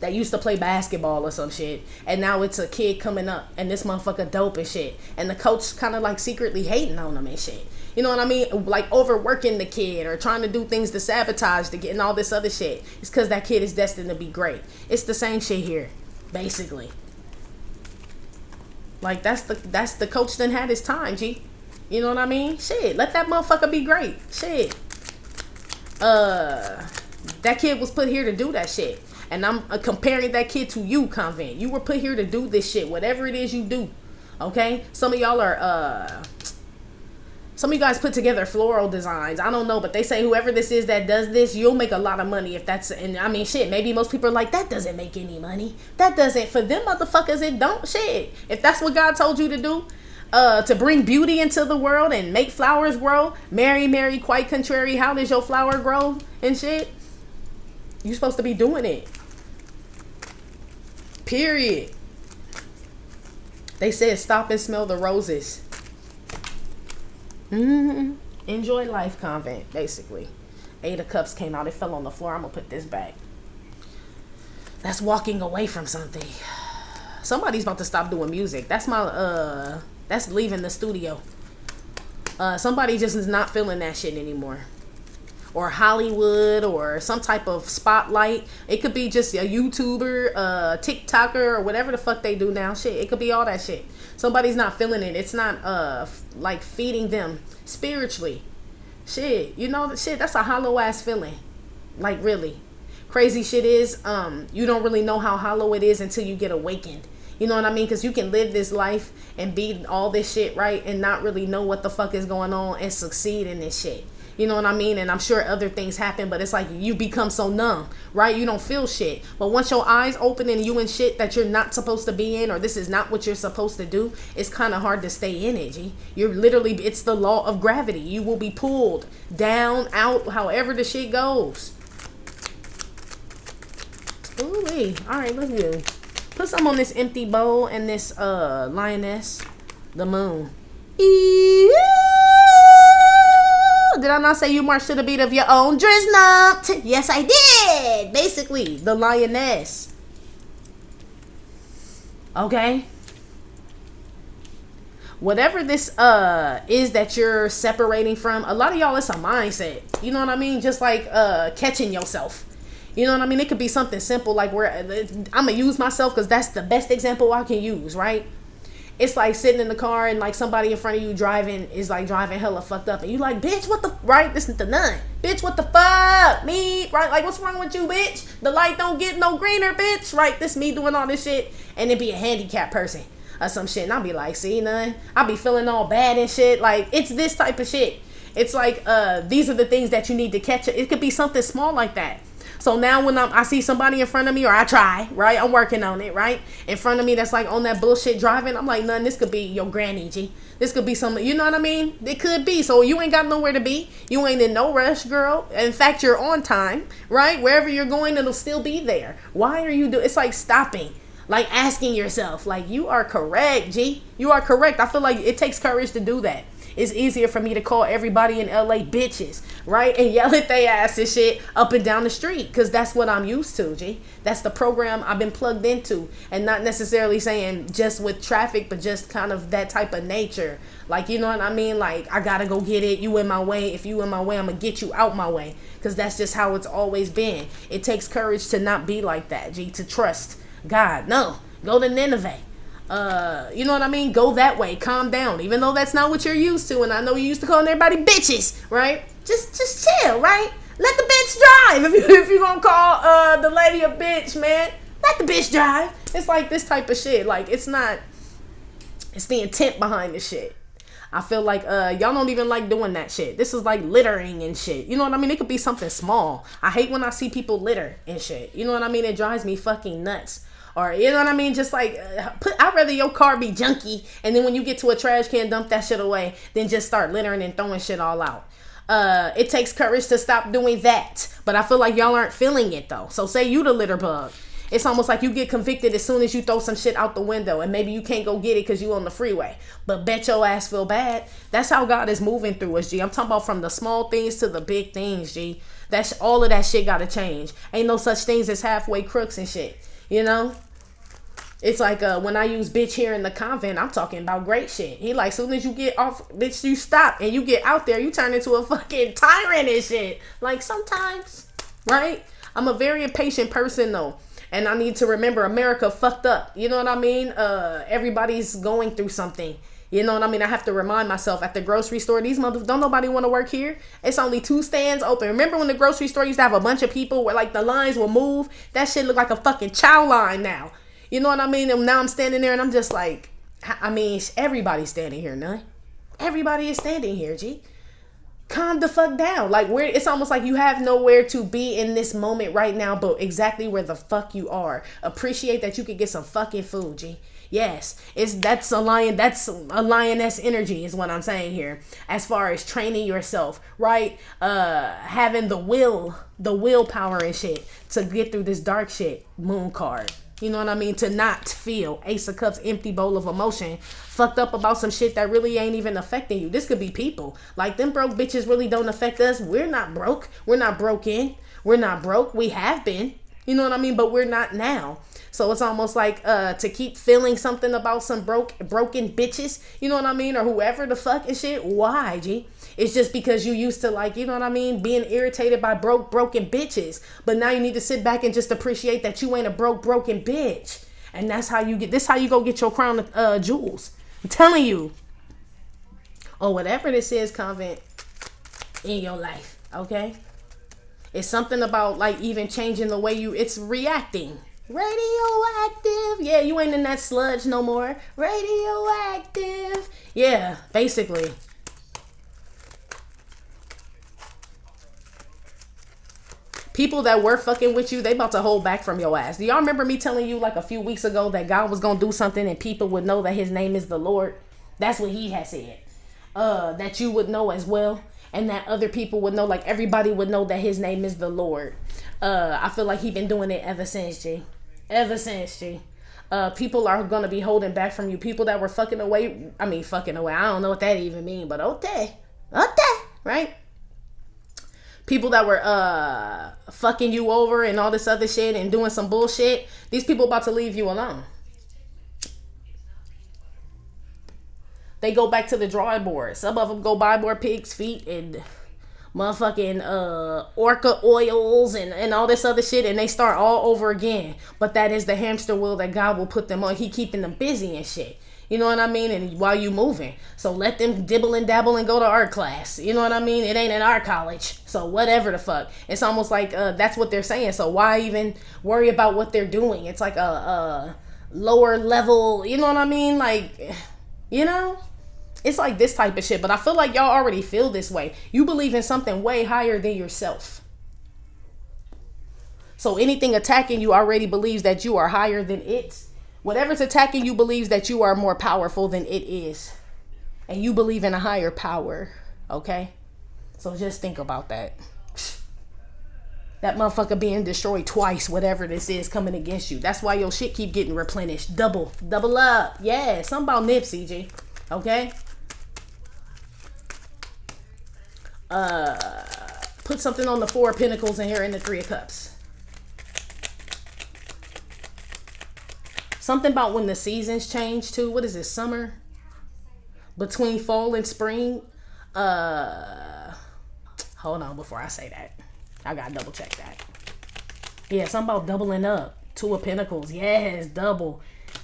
that used to play basketball or some shit, and now it's a kid coming up and this motherfucker dope and shit, and the coach kind of like secretly hating on him and shit. You know what I mean? Like overworking the kid or trying to do things to sabotage the kid and all this other shit. It's because that kid is destined to be great. It's the same shit here, basically. Like that's the coach that had his time, G. You know what I mean? Shit, let that motherfucker be great. Shit. That kid was put here to do that shit. And I'm comparing that kid to you, Convent. You were put here to do this shit, whatever it is you do. Okay? Some of y'all are, some of you guys put together floral designs. I don't know, but they say whoever this is that does this, you'll make a lot of money if that's, and I mean, shit, maybe most people are like, that doesn't make any money. That doesn't, for them motherfuckers, it don't, shit. If that's what God told you to do, to bring beauty into the world and make flowers grow, Mary, quite contrary, how does your flower grow and shit? You're supposed to be doing it. Period. They said stop and smell the roses. Enjoy life, Convent, basically. Eight of Cups came out. It fell on the floor. I'm going to put this back. That's walking away from something. Somebody's about to stop doing music. That's my, that's leaving the studio. Somebody just is not feeling that shit anymore. Or Hollywood or some type of spotlight. It could be just a YouTuber, TikToker, or whatever the fuck they do now. Shit, it could be all that shit. Somebody's not feeling it. It's not like feeding them spiritually. Shit, you know, shit, that's a hollow ass feeling. Like, really. Crazy shit is, you don't really know how hollow it is until you get awakened. You know what I mean? Because you can live this life and be all this shit, right? And not really know what the fuck is going on and succeed in this shit. You know what I mean? And I'm sure other things happen, but it's like you become so numb, right? You don't feel shit. But once your eyes open and you in shit that you're not supposed to be in, or this is not what you're supposed to do, it's kind of hard to stay in it, G. You're literally, it's the law of gravity. You will be pulled down, out, however the shit goes. Ooh-wee. All right, let's do. Put some on this empty bowl and this lioness, the moon. Did I not say you march to the beat of your own driznut? Yes, I did. Basically, the lioness. Okay. Whatever this is that you're separating from, a lot of y'all, it's a mindset. You know what I mean? Just like catching yourself. You know what I mean? It could be something simple like where I'm going to use myself because that's the best example I can use, right? It's like sitting in the car and like somebody in front of you driving is like driving hella fucked up. And you like, bitch, what the, right? This is the nun. Bitch, what the fuck? Me, right? Like, what's wrong with you, bitch? The light don't get no greener, bitch. Right? This me doing all this shit. And it be a handicapped person or some shit. And I'll be like, see, nun? I'll be feeling all bad and shit. Like, it's this type of shit. It's like, these are the things that you need to catch. It could be something small like that. So now when I see somebody in front of me, or I try, right? I'm working on it, right? In front of me that's like on that bullshit driving. I'm like, none, this could be your granny, G. This could be something, you know what I mean? It could be. So you ain't got nowhere to be. You ain't in no rush, girl. In fact, you're on time, right? Wherever you're going, it'll still be there. Why are you it's like stopping, like asking yourself, like, you are correct, G. You are correct. I feel like it takes courage to do that. It's easier for me to call everybody in LA bitches, right? And yell at their ass and shit up and down the street. Because that's what I'm used to, G. That's the program I've been plugged into. And not necessarily saying just with traffic, but just kind of that type of nature. Like, you know what I mean? Like, I gotta go get it. You in my way. If you in my way, I'm gonna get you out my way. Because that's just how it's always been. It takes courage to not be like that, G. To trust God. No. Go to Nineveh. You know what I mean? Go that way. Calm down. Even though that's not what you're used to. And I know you used to calling everybody bitches, right? Just chill, right? Let the bitch drive. If you're going to call the lady a bitch, man, let the bitch drive. It's like this type of shit. Like, it's not, it's the intent behind the shit. I feel like y'all don't even like doing that shit. This is like littering and shit. You know what I mean? It could be something small. I hate when I see people litter and shit. You know what I mean? It drives me fucking nuts. Or, you know what I mean? Just like, I'd rather your car be junky, and then when you get to a trash can, dump that shit away, than just start littering and throwing shit all out. It takes courage to stop doing that. But I feel like y'all aren't feeling it, though. So say you the litter bug. It's almost like you get convicted as soon as you throw some shit out the window, and maybe you can't go get it because you on the freeway. But bet your ass feel bad. That's how God is moving through us, G. I'm talking about from the small things to the big things, G. That's all of that shit got to change. Ain't no such things as halfway crooks and shit. You know? It's like when I use bitch here in the convent, I'm talking about great shit. He like, soon as you get off, bitch, you stop and you get out there, you turn into a fucking tyrant and shit. Like sometimes, right? I'm a very impatient person though. And I need to remember America fucked up. You know what I mean? Everybody's going through something. You know what I mean? I have to remind myself at the grocery store, these mothers, don't nobody want to work here. It's only 2 stands open. Remember when the grocery store used to have a bunch of people where like the lines will move? That shit look like a fucking chow line now. You know what I mean? And now I'm standing there and I'm just like, I mean, everybody's standing here, none. Everybody is standing here, G. Calm the fuck down. Like, where it's almost like you have nowhere to be in this moment right now, but exactly where the fuck you are. Appreciate that you could get some fucking food, G. Yes, that's a lioness energy is what I'm saying here. As far as training yourself, right? Having the willpower and shit to get through this dark shit. Moon card. You know what I mean? To not feel. Ace of Cups, empty bowl of emotion. Fucked up about some shit that really ain't even affecting you. This could be people. Like, them broke bitches really don't affect us. We're not broke. We're not broken. We're not broke. We have been. You know what I mean? But we're not now. So it's almost like to keep feeling something about some broken bitches. You know what I mean? Or whoever the fuck and shit. Why, G? It's just because you used to, like, you know what I mean, being irritated by broken bitches. But now you need to sit back and just appreciate that you ain't a broken bitch. And that's how you get, this how you go get your crown of jewels. I'm telling you. Or whatever this is, Convent, in your life, okay? It's something about, like, even changing the way it's reacting. Radioactive. Yeah, you ain't in that sludge no more. Radioactive. Yeah, basically. People that were fucking with you, they about to hold back from your ass. Do y'all remember me telling you like a few weeks ago that God was going to do something and people would know that his name is the Lord? That's what he has said. That you would know as well. And that other people would know, like everybody would know that his name is the Lord. I feel like he been doing it ever since, G. Ever since, G. People are going to be holding back from you. People that were fucking away. I don't know what that even means, but okay, right? People that were fucking you over and all this other shit and doing some bullshit. These people about to leave you alone. They go back to the drawing board. Some of them go buy more pig's feet and motherfucking orca oils and all this other shit, and they start all over again. But that is the hamster wheel that God will put them on. He keeping them busy and shit. You know what I mean? And while you moving. So let them dibble and dabble and go to art class. You know what I mean? It ain't an art college. So whatever the fuck. It's almost like that's what they're saying. So why even worry about what they're doing? It's like a lower level, you know what I mean? Like, you know? It's like this type of shit. But I feel like y'all already feel this way. You believe in something way higher than yourself. So anything attacking you already believes that you are higher than it. Whatever's attacking you believes that you are more powerful than it is. And you believe in a higher power. Okay? So just think about that. That motherfucker being destroyed twice, whatever this is coming against you. That's why your shit keep getting replenished. Double up. Yeah, something about Nipsey, G. Okay? Put something on the Four of Pentacles in here and the Three of Cups. Something about when the seasons change too. What is this? Summer? Between fall and spring? Hold on before I say that. I gotta double check that. Yeah, something about doubling up. Two of Pentacles. Yes, double.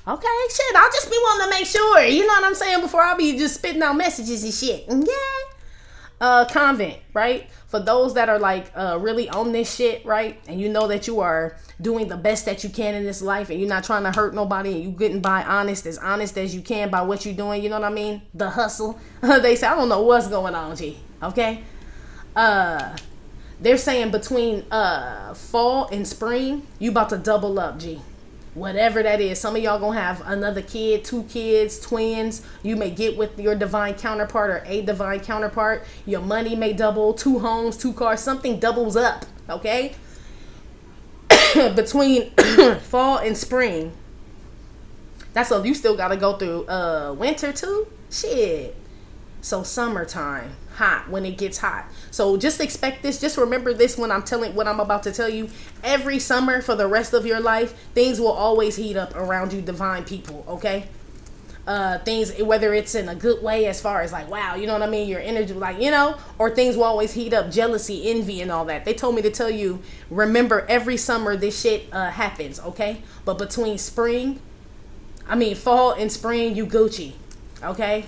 Okay, shit. I'll just be wanting to make sure. You know what I'm saying? Before I be just spitting out messages and shit. Yeah. Convent, right? For those that are like really on this shit, right? And you know that you are doing the best that you can in this life and you're not trying to hurt nobody and you getting by honest as you can by what you're doing, you know what I mean? The hustle. They say, I don't know what's going on, G. Okay? They're saying between fall and spring, you about to double up, G. Whatever that is. Some of y'all gonna have another kid, 2 kids, twins. You may get with your divine counterpart or a divine counterpart. Your money may double. 2 homes, 2 cars. Something doubles up. Okay? Between fall and spring. That's all. You still gotta go through winter too? Shit. So summertime. Hot. When it gets hot. So just expect this. Just remember this when I'm telling what I'm about to tell you. Every summer for the rest of your life, things will always heat up around you, divine people. Okay? Things, whether it's in a good way as far as like, wow, you know what I mean? Your energy, like, you know, or things will always heat up, jealousy, envy, and all that. They told me to tell you, remember every summer this shit happens, okay? But between fall and spring, you Gucci, okay?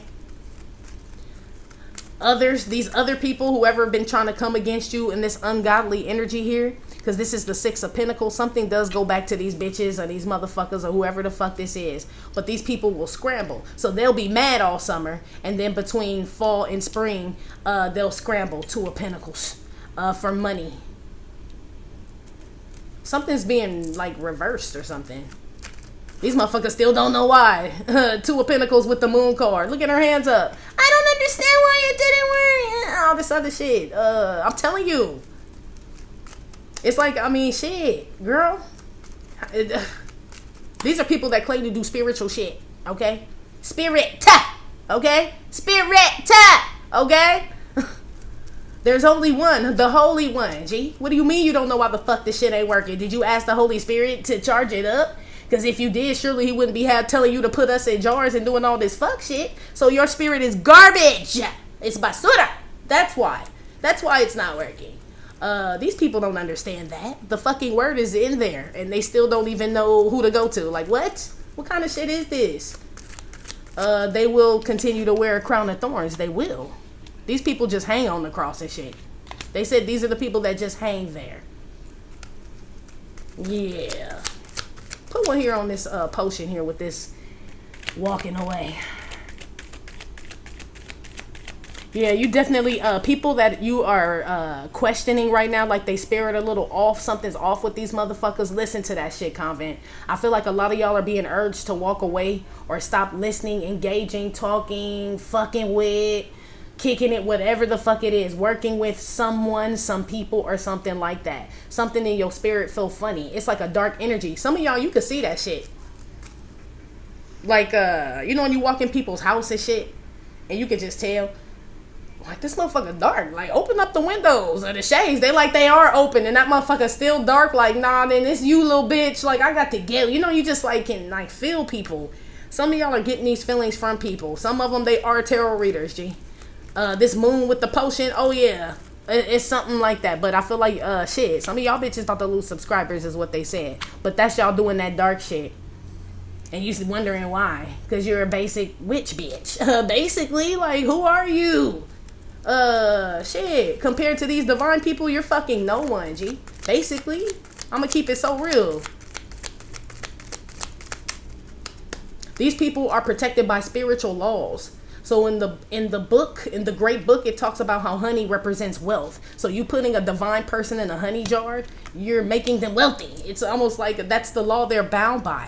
These other people, whoever been trying to come against you in this ungodly energy here, because this is the 6 of Pentacles, something does go back to these bitches or these motherfuckers or whoever the fuck this is. But these people will scramble. So they'll be mad all summer. And then between fall and spring, they'll scramble. 2 of Pentacles for money. Something's being like reversed or something. These motherfuckers still don't know why. 2 of Pentacles with the moon card. Look at her hands up. I don't understand why it didn't work. All this other shit. I'm telling you. It's like, I mean, shit, girl. These are people that claim to do spiritual shit. Okay? Spirit. Okay? Spirit. Okay? There's only one, the Holy One, G. What do you mean you don't know why the fuck this shit ain't working? Did you ask the Holy Spirit to charge it up? Because if you did, surely he wouldn't be telling you to put us in jars and doing all this fuck shit. So your spirit is garbage. It's basura. That's why. That's why it's not working. These people don't understand that. The fucking word is in there, and they still don't even know who to go to. Like, what? What kind of shit is this? They will continue to wear a crown of thorns. They will. These people just hang on the cross and shit. They said these are the people that just hang there. Yeah. Put one here on this potion here with this walking away. Yeah, you definitely, people that you are questioning right now, like they spirit a little off, something's off with these motherfuckers, listen to that shit, Convent. I feel like a lot of y'all are being urged to walk away or stop listening, engaging, talking, fucking with, kicking it, whatever the fuck it is, working with someone, some people, or something like that. Something in your spirit feel funny. It's like a dark energy. Some of y'all, you can see that shit. Like, you know when you walk in people's house and shit, and you can just tell, like, this motherfucker dark. Like, open up the windows or the shades. They like they are open, and that motherfucker still dark. Like, nah, then it's you, little bitch. Like, I got to get, you know, you just like can like feel people. Some of y'all are getting these feelings from people. Some of them, they are tarot readers, G. This moon with the potion, oh yeah, it's something like that. But I feel like shit, some of y'all bitches about to lose subscribers is what they said. But that's y'all doing that dark shit, and you wondering why? Because you're a basic witch bitch. Basically, like, who are you? Shit, compared to these divine people, you're fucking no one, G. Basically, I'm gonna keep it so real. These people are protected by spiritual laws. So in the book, in the great book, it talks about how honey represents wealth. So you putting a divine person in a honey jar, you're making them wealthy. It's almost like that's the law they're bound by.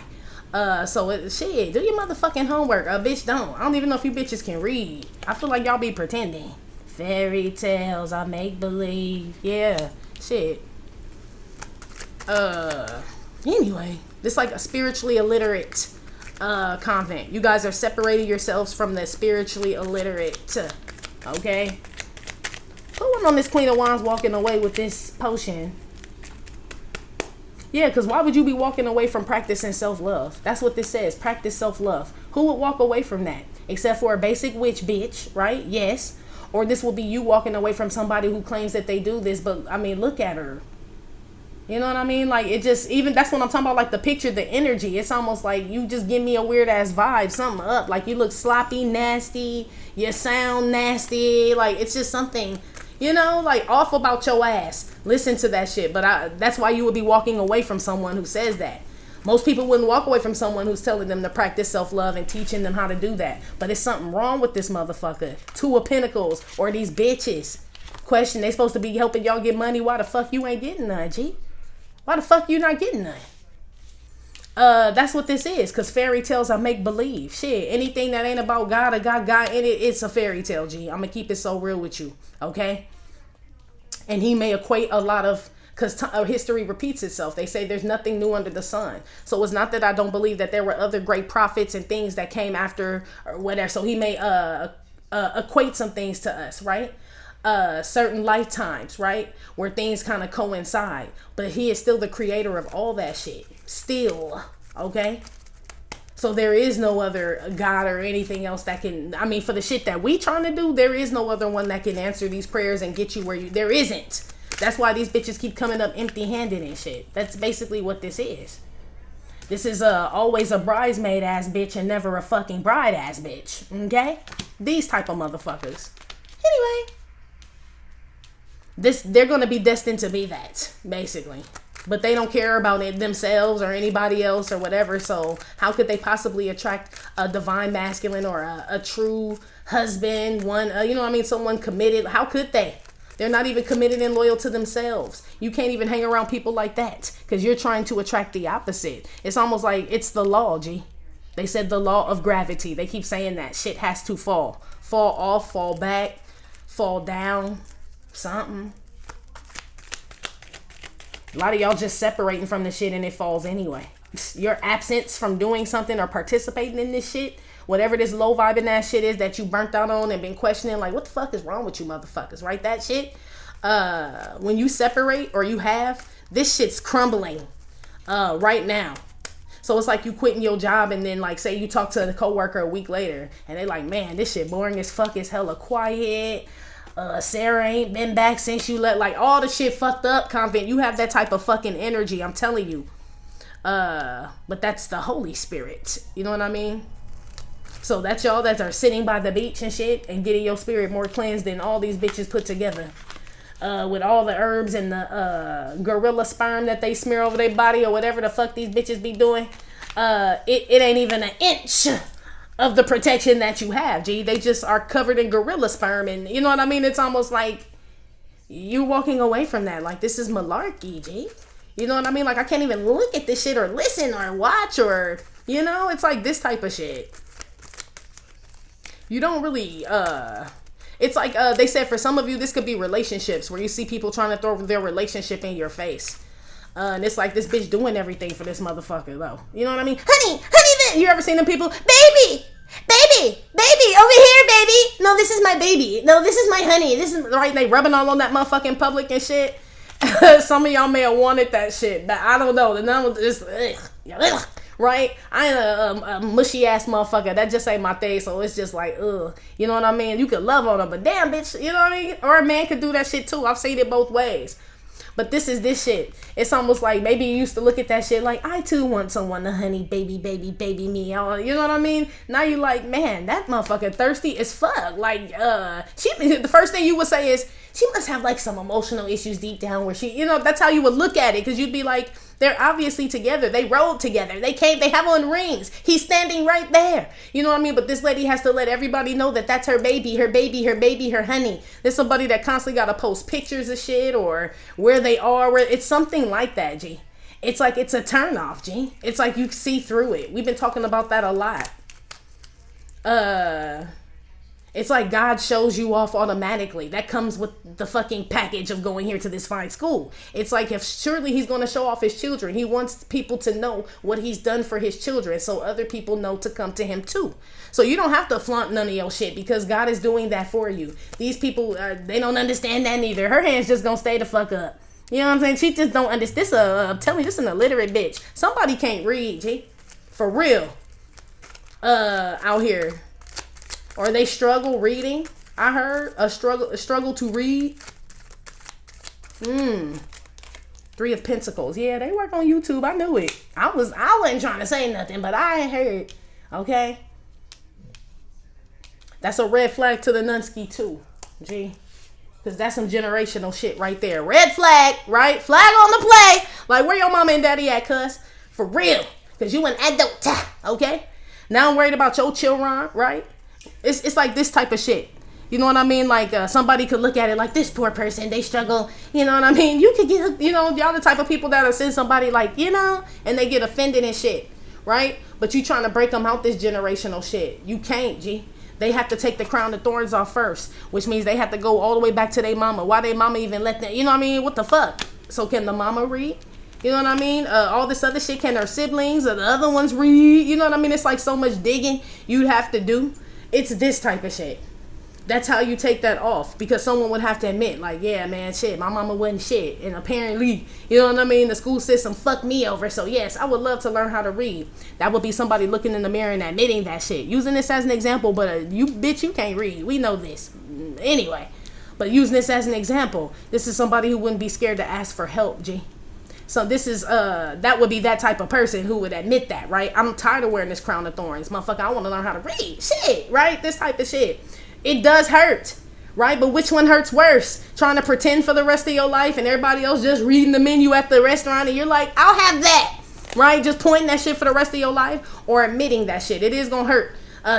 Shit, do your motherfucking homework. Bitch, don't. I don't even know if you bitches can read. I feel like y'all be pretending. Fairy tales, I make believe. Yeah, shit. Anyway, this like a spiritually illiterate convent. You guys are separating yourselves from the spiritually illiterate. Okay? Put one on this Queen of Wands walking away with this potion. Yeah, because why would you be walking away from practicing self-love? That's what this says. Practice self-love. Who would walk away from that? Except for a basic witch bitch, right? Yes. Or this will be you walking away from somebody who claims that they do this. But, I mean, look at her. You know what I mean? Like, it just, even, that's what I'm talking about, like, the picture, the energy. It's almost like you just give me a weird-ass vibe, something up. Like, you look sloppy, nasty, you sound nasty. Like, it's just something, you know, like, off about your ass. Listen to that shit. But that's why you would be walking away from someone who says that. Most people wouldn't walk away from someone who's telling them to practice self-love and teaching them how to do that. But it's something wrong with this motherfucker. Two of Pentacles or these bitches. Question, they supposed to be helping y'all get money. Why the fuck you ain't getting none, G? Why the fuck you not getting none? That's what this is. Because fairy tales are make-believe. Shit, anything that ain't about God or got God in it, it's a fairy tale, G. I'm going to keep it so real with you. Okay? And he may equate a lot of, because history repeats itself. They say there's nothing new under the sun. So it's not that I don't believe that there were other great prophets and things that came after or whatever. So he may equate some things to us, right? Certain lifetimes, right? Where things kind of coincide. But he is still the creator of all that shit. Still. Okay? So there is no other God or anything else that can, I mean, for the shit that we trying to do, there is no other one that can answer these prayers and get you where you, there isn't. That's why these bitches keep coming up empty-handed and shit. That's basically what this is. This is always a bridesmaid ass bitch and never a fucking bride ass bitch. Okay? These type of motherfuckers. Anyway. They're going to be destined to be that, basically. But they don't care about it themselves or anybody else or whatever. So how could they possibly attract a divine masculine or a true husband? One, you know what I mean? Someone committed. How could they? They're not even committed and loyal to themselves. You can't even hang around people like that because you're trying to attract the opposite. It's almost like it's the law, G. They said the law of gravity. They keep saying that shit has to fall. Fall off, fall back, fall down, something. A lot of y'all just separating from the shit and it falls anyway. your absence from doing something or participating in this shit, whatever this low vibing ass shit is that you burnt out on and been questioning, like, what the fuck is wrong with you motherfuckers, right? That shit, when you separate or you have, this shit's crumbling right now. So it's like you quitting your job and then, like, say you talk to a coworker a week later and they like, man, this shit boring as fuck, it's hella quiet. Sarah ain't been back since you let, like, all the shit fucked up. Convent, you have that type of fucking energy, I'm telling you. But that's the Holy Spirit. You know what I mean? So that's y'all that are sitting by the beach and shit and getting your spirit more cleansed than all these bitches put together. With all the herbs and the gorilla sperm that they smear over their body or whatever the fuck these bitches be doing. It ain't even an inch of the protection that you have, G. They just are covered in gorilla sperm, and you know what I mean? It's almost like you walking away from that. Like, this is malarkey, G. You know what I mean? Like, I can't even look at this shit or listen or watch or, you know, it's like this type of shit. You don't really, it's like, they said for some of you, this could be relationships where you see people trying to throw their relationship in your face. And it's like this bitch doing everything for this motherfucker, though. You know what I mean? Honey, you ever seen them people? Baby, over here, baby. No, this is my baby. No, this is my honey. This is, right, they rubbing all on that motherfucking public and shit. Some of y'all may have wanted that shit, but I don't know. The number just, right? I ain't a mushy ass motherfucker. That just ain't my thing. So it's just like, ugh. You know what I mean? You could love on them, but damn, bitch, you know what I mean? Or a man could do that shit too. I've seen it both ways. But this is this shit. It's almost like maybe you used to look at that shit like, I too want someone to honey, baby me. You know what I mean? Now you like, man, that motherfucker thirsty as fuck. Like, the first thing you would say is, she must have like some emotional issues deep down where she, you know, that's how you would look at it. Cause you'd be like, they're obviously together. They rode together. They have on rings. He's standing right there. You know what I mean? But this lady has to let everybody know that that's her baby, her honey. There's somebody that constantly got to post pictures of shit or where they are. Where it's something like that, G. It's like, it's a turnoff, G. It's like you see through it. We've been talking about that a lot. It's like God shows you off automatically. That comes with the fucking package of going here to this fine school. It's like, if surely he's going to show off his children. He wants people to know what he's done for his children so other people know to come to him too. So you don't have to flaunt none of your shit because God is doing that for you. These people, they don't understand that neither. Her hand's just going to stay the fuck up. You know what I'm saying? She just don't understand. I'm telling you, this is an illiterate bitch. Somebody can't read, G. For real. Out here. Or they struggle reading. I heard a struggle to read. 3 of Pentacles. Yeah, they work on YouTube. I knew it. I wasn't trying to say nothing, but I heard. Okay. That's a red flag to the Nunsky too. G. Because that's some generational shit right there. Red flag, right? Flag on the play. Like, where your mama and daddy at, cuz? For real. Because you an adult. Okay? Now I'm worried about your children, right? It's like this type of shit. You know what I mean? Like, somebody could look at it like, this poor person, they struggle. You know what I mean? You could get, you know, y'all the type of people that'll send somebody like, you know, and they get offended and shit, right? But you trying to break them out this generational shit. You can't, G. They have to take the crown of thorns off first, which means they have to go all the way back to their mama. Why they mama even let them, you know what I mean? What the fuck? So can the mama read? You know what I mean? All this other shit, can her siblings or the other ones read? You know what I mean? It's like so much digging you'd have to do. It's this type of shit. That's how you take that off. Because someone would have to admit, like, yeah, man, shit, my mama wasn't shit. And apparently, you know what I mean? The school system fucked me over. So, yes, I would love to learn how to read. That would be somebody looking in the mirror and admitting that shit. Using this as an example, but you can't read. We know this. Anyway. But using this as an example, this is somebody who wouldn't be scared to ask for help, G. So this is, that would be that type of person who would admit that, right? I'm tired of wearing this crown of thorns. Motherfucker, I want to learn how to read. Shit, right? This type of shit. It does hurt, right? But which one hurts worse? Trying to pretend for the rest of your life and everybody else just reading the menu at the restaurant and you're like, I'll have that, right? Just pointing that shit for the rest of your life, or admitting that shit. It is going to hurt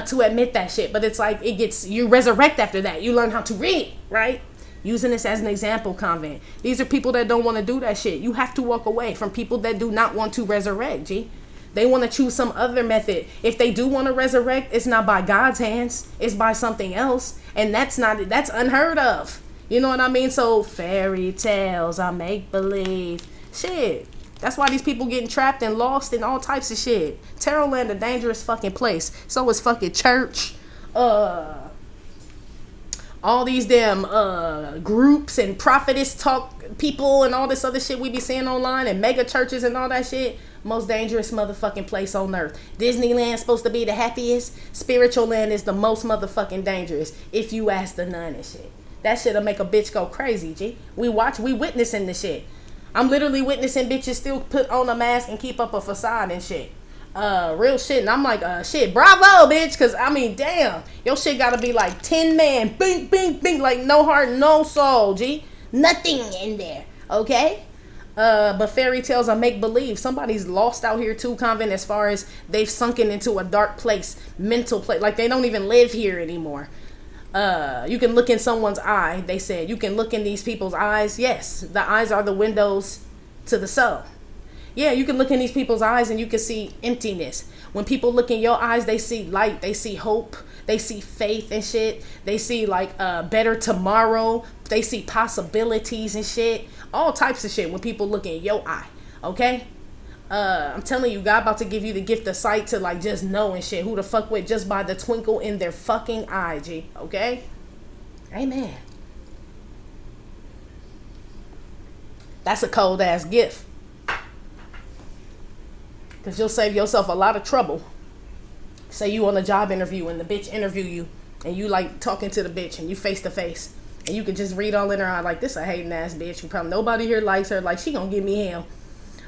to admit that shit. But it's like, you resurrect after that. You learn how to read, right? Using this as an example, Convent. These are people that don't want to do that shit. You have to walk away from people that do not want to resurrect, G. They want to choose some other method. If they do want to resurrect, it's not by God's hands. It's by something else. And that's unheard of. You know what I mean? So, fairy tales, I make believe. Shit. That's why these people getting trapped and lost and all types of shit. Tarot land a dangerous fucking place. So is fucking church. All these damn groups and prophetess talk people and all this other shit we be seeing online and mega churches and all that shit. Most dangerous motherfucking place on earth. Disneyland's supposed to be the happiest. Spiritual land is the most motherfucking dangerous, if you ask the nun and shit. That shit'll make a bitch go crazy, G. We witnessing the shit. I'm literally witnessing bitches still put on a mask and keep up a facade and shit. Real shit. And I'm like, shit, bravo, bitch. Cause I mean, damn, your shit gotta be like 10 man, bing, bing, bing, like no heart, no soul, G. Nothing in there, okay? But fairy tales are make believe. Somebody's lost out here too, Convent, as far as they've sunken into a dark place, mental place, like they don't even live here anymore. You can look in someone's eye. They said you can look in these people's eyes. Yes, the eyes are the windows to the soul. Yeah, you can look in these people's eyes and you can see emptiness. When people look in your eyes, they see light, they see hope, they see faith and shit. They see like better tomorrow. They see possibilities and shit. All types of shit when people look in your eye. Okay? I'm telling you, God about to give you the gift of sight to like just know and shit who to fuck with just by the twinkle in their fucking eye, G. Okay? Amen. That's a cold ass gift. Because you'll save yourself a lot of trouble. Say you on a job interview and the bitch interview you and you like talking to the bitch and you face to face and you can just read all in her eye like, this a hating ass bitch who probably nobody here likes her, like she gonna give me hell.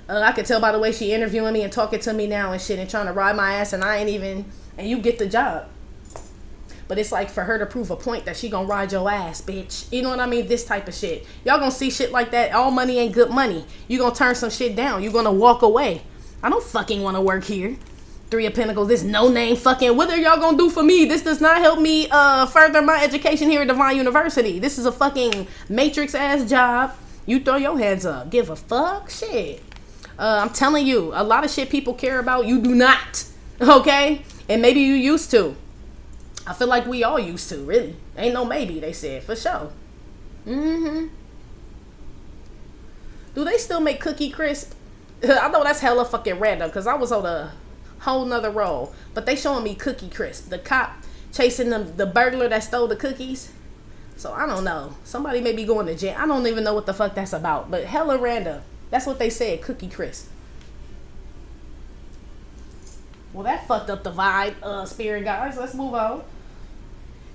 I can tell by the way she interviewing me and talking to me now and shit and trying to ride my ass and I ain't even, and you get the job. But it's like for her to prove a point that she gonna ride your ass, bitch. You know what I mean? This type of shit. Y'all gonna see shit like that. All money ain't good money. You gonna turn some shit down. You gonna walk away. I don't fucking want to work here. Three of Pentacles, this no name fucking, what are y'all gonna do for me? This does not help me further my education here at Divine University. This is a fucking matrix ass job. You throw your hands up. Give a fuck? Shit. I'm telling you, a lot of shit people care about, you do not. Okay? And maybe you used to. I feel like we all used to, really. Ain't no maybe, they said, for sure. Do they still make Cookie Crisp? I know that's hella fucking random because I was on a whole nother roll. But they showing me Cookie Crisp. The cop chasing the burglar that stole the cookies. So I don't know. Somebody may be going to jail. I don't even know what the fuck that's about. But hella random. That's what they said. Cookie Crisp. Well, that fucked up the vibe, spirit guys. Let's move on.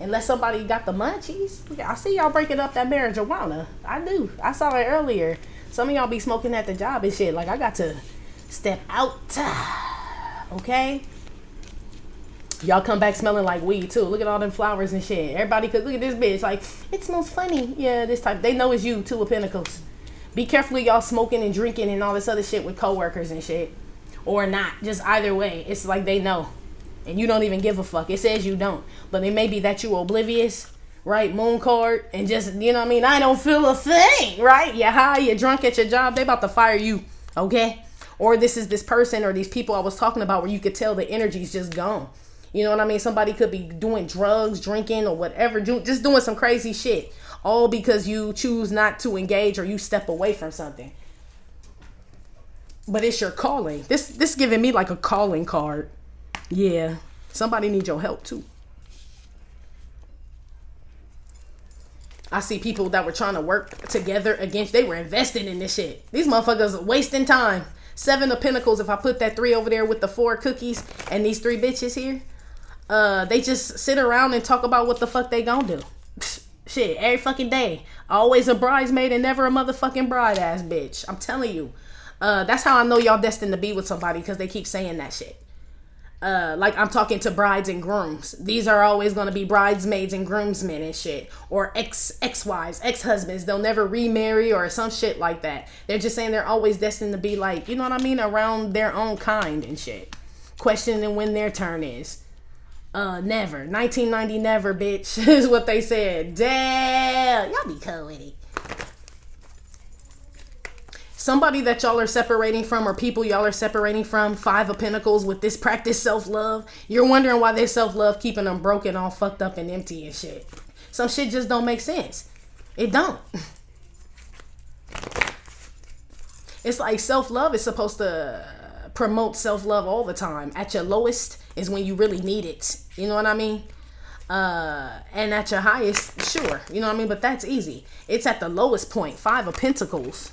Unless somebody got the munchies. I see y'all breaking up that marijuana. I do. I saw it earlier. Some of y'all be smoking at the job and shit. Like, I got to step out. Okay? Y'all come back smelling like weed, too. Look at all them flowers and shit. Everybody could look at this bitch. Like, it smells funny. Yeah, this type. They know it's you, Two of Pentacles. Be careful y'all smoking and drinking and all this other shit with coworkers and shit. Or not. Just either way. It's like they know. And you don't even give a fuck. It says you don't. But it may be that you oblivious. Right, moon card, and just, you know what I mean, I don't feel a thing, right? You're high, you're drunk at your job, they about to fire you, okay? Or this is this person or these people I was talking about where you could tell the energy's just gone. You know what I mean? Somebody could be doing drugs, drinking, or whatever, just doing some crazy shit. All because you choose not to engage or you step away from something. But it's your calling. This giving me like a calling card. Yeah, somebody needs your help too. I see people that were trying to work together against, they were investing in this shit. These motherfuckers wasting time. 7 of Pentacles, if I put that 3 over there with the 4 cookies and these 3 bitches here, they just sit around and talk about what the fuck they gonna do. Shit, every fucking day. Always a bridesmaid and never a motherfucking bride ass bitch. I'm telling you. That's how I know y'all destined to be with somebody, because they keep saying that shit. Like I'm talking to brides and grooms. These are always going to be bridesmaids and groomsmen and shit. Or ex-wives, ex-husbands. They'll never remarry or some shit like that. They're just saying they're always destined to be like, you know what I mean? Around their own kind and shit. Questioning when their turn is. Never. 1990 never, bitch. Is what they said. Damn. Y'all be cool with it. Somebody that y'all are separating from, or people y'all are separating from, 5 of Pentacles with this practice self-love. You're wondering why their self-love keeping them broken, all fucked up and empty and shit. Some shit just don't make sense. It don't. It's like self-love is supposed to promote self-love all the time. At your lowest is when you really need it. You know what I mean? And at your highest, sure. You know what I mean? But that's easy. It's at the lowest point. 5 of Pentacles.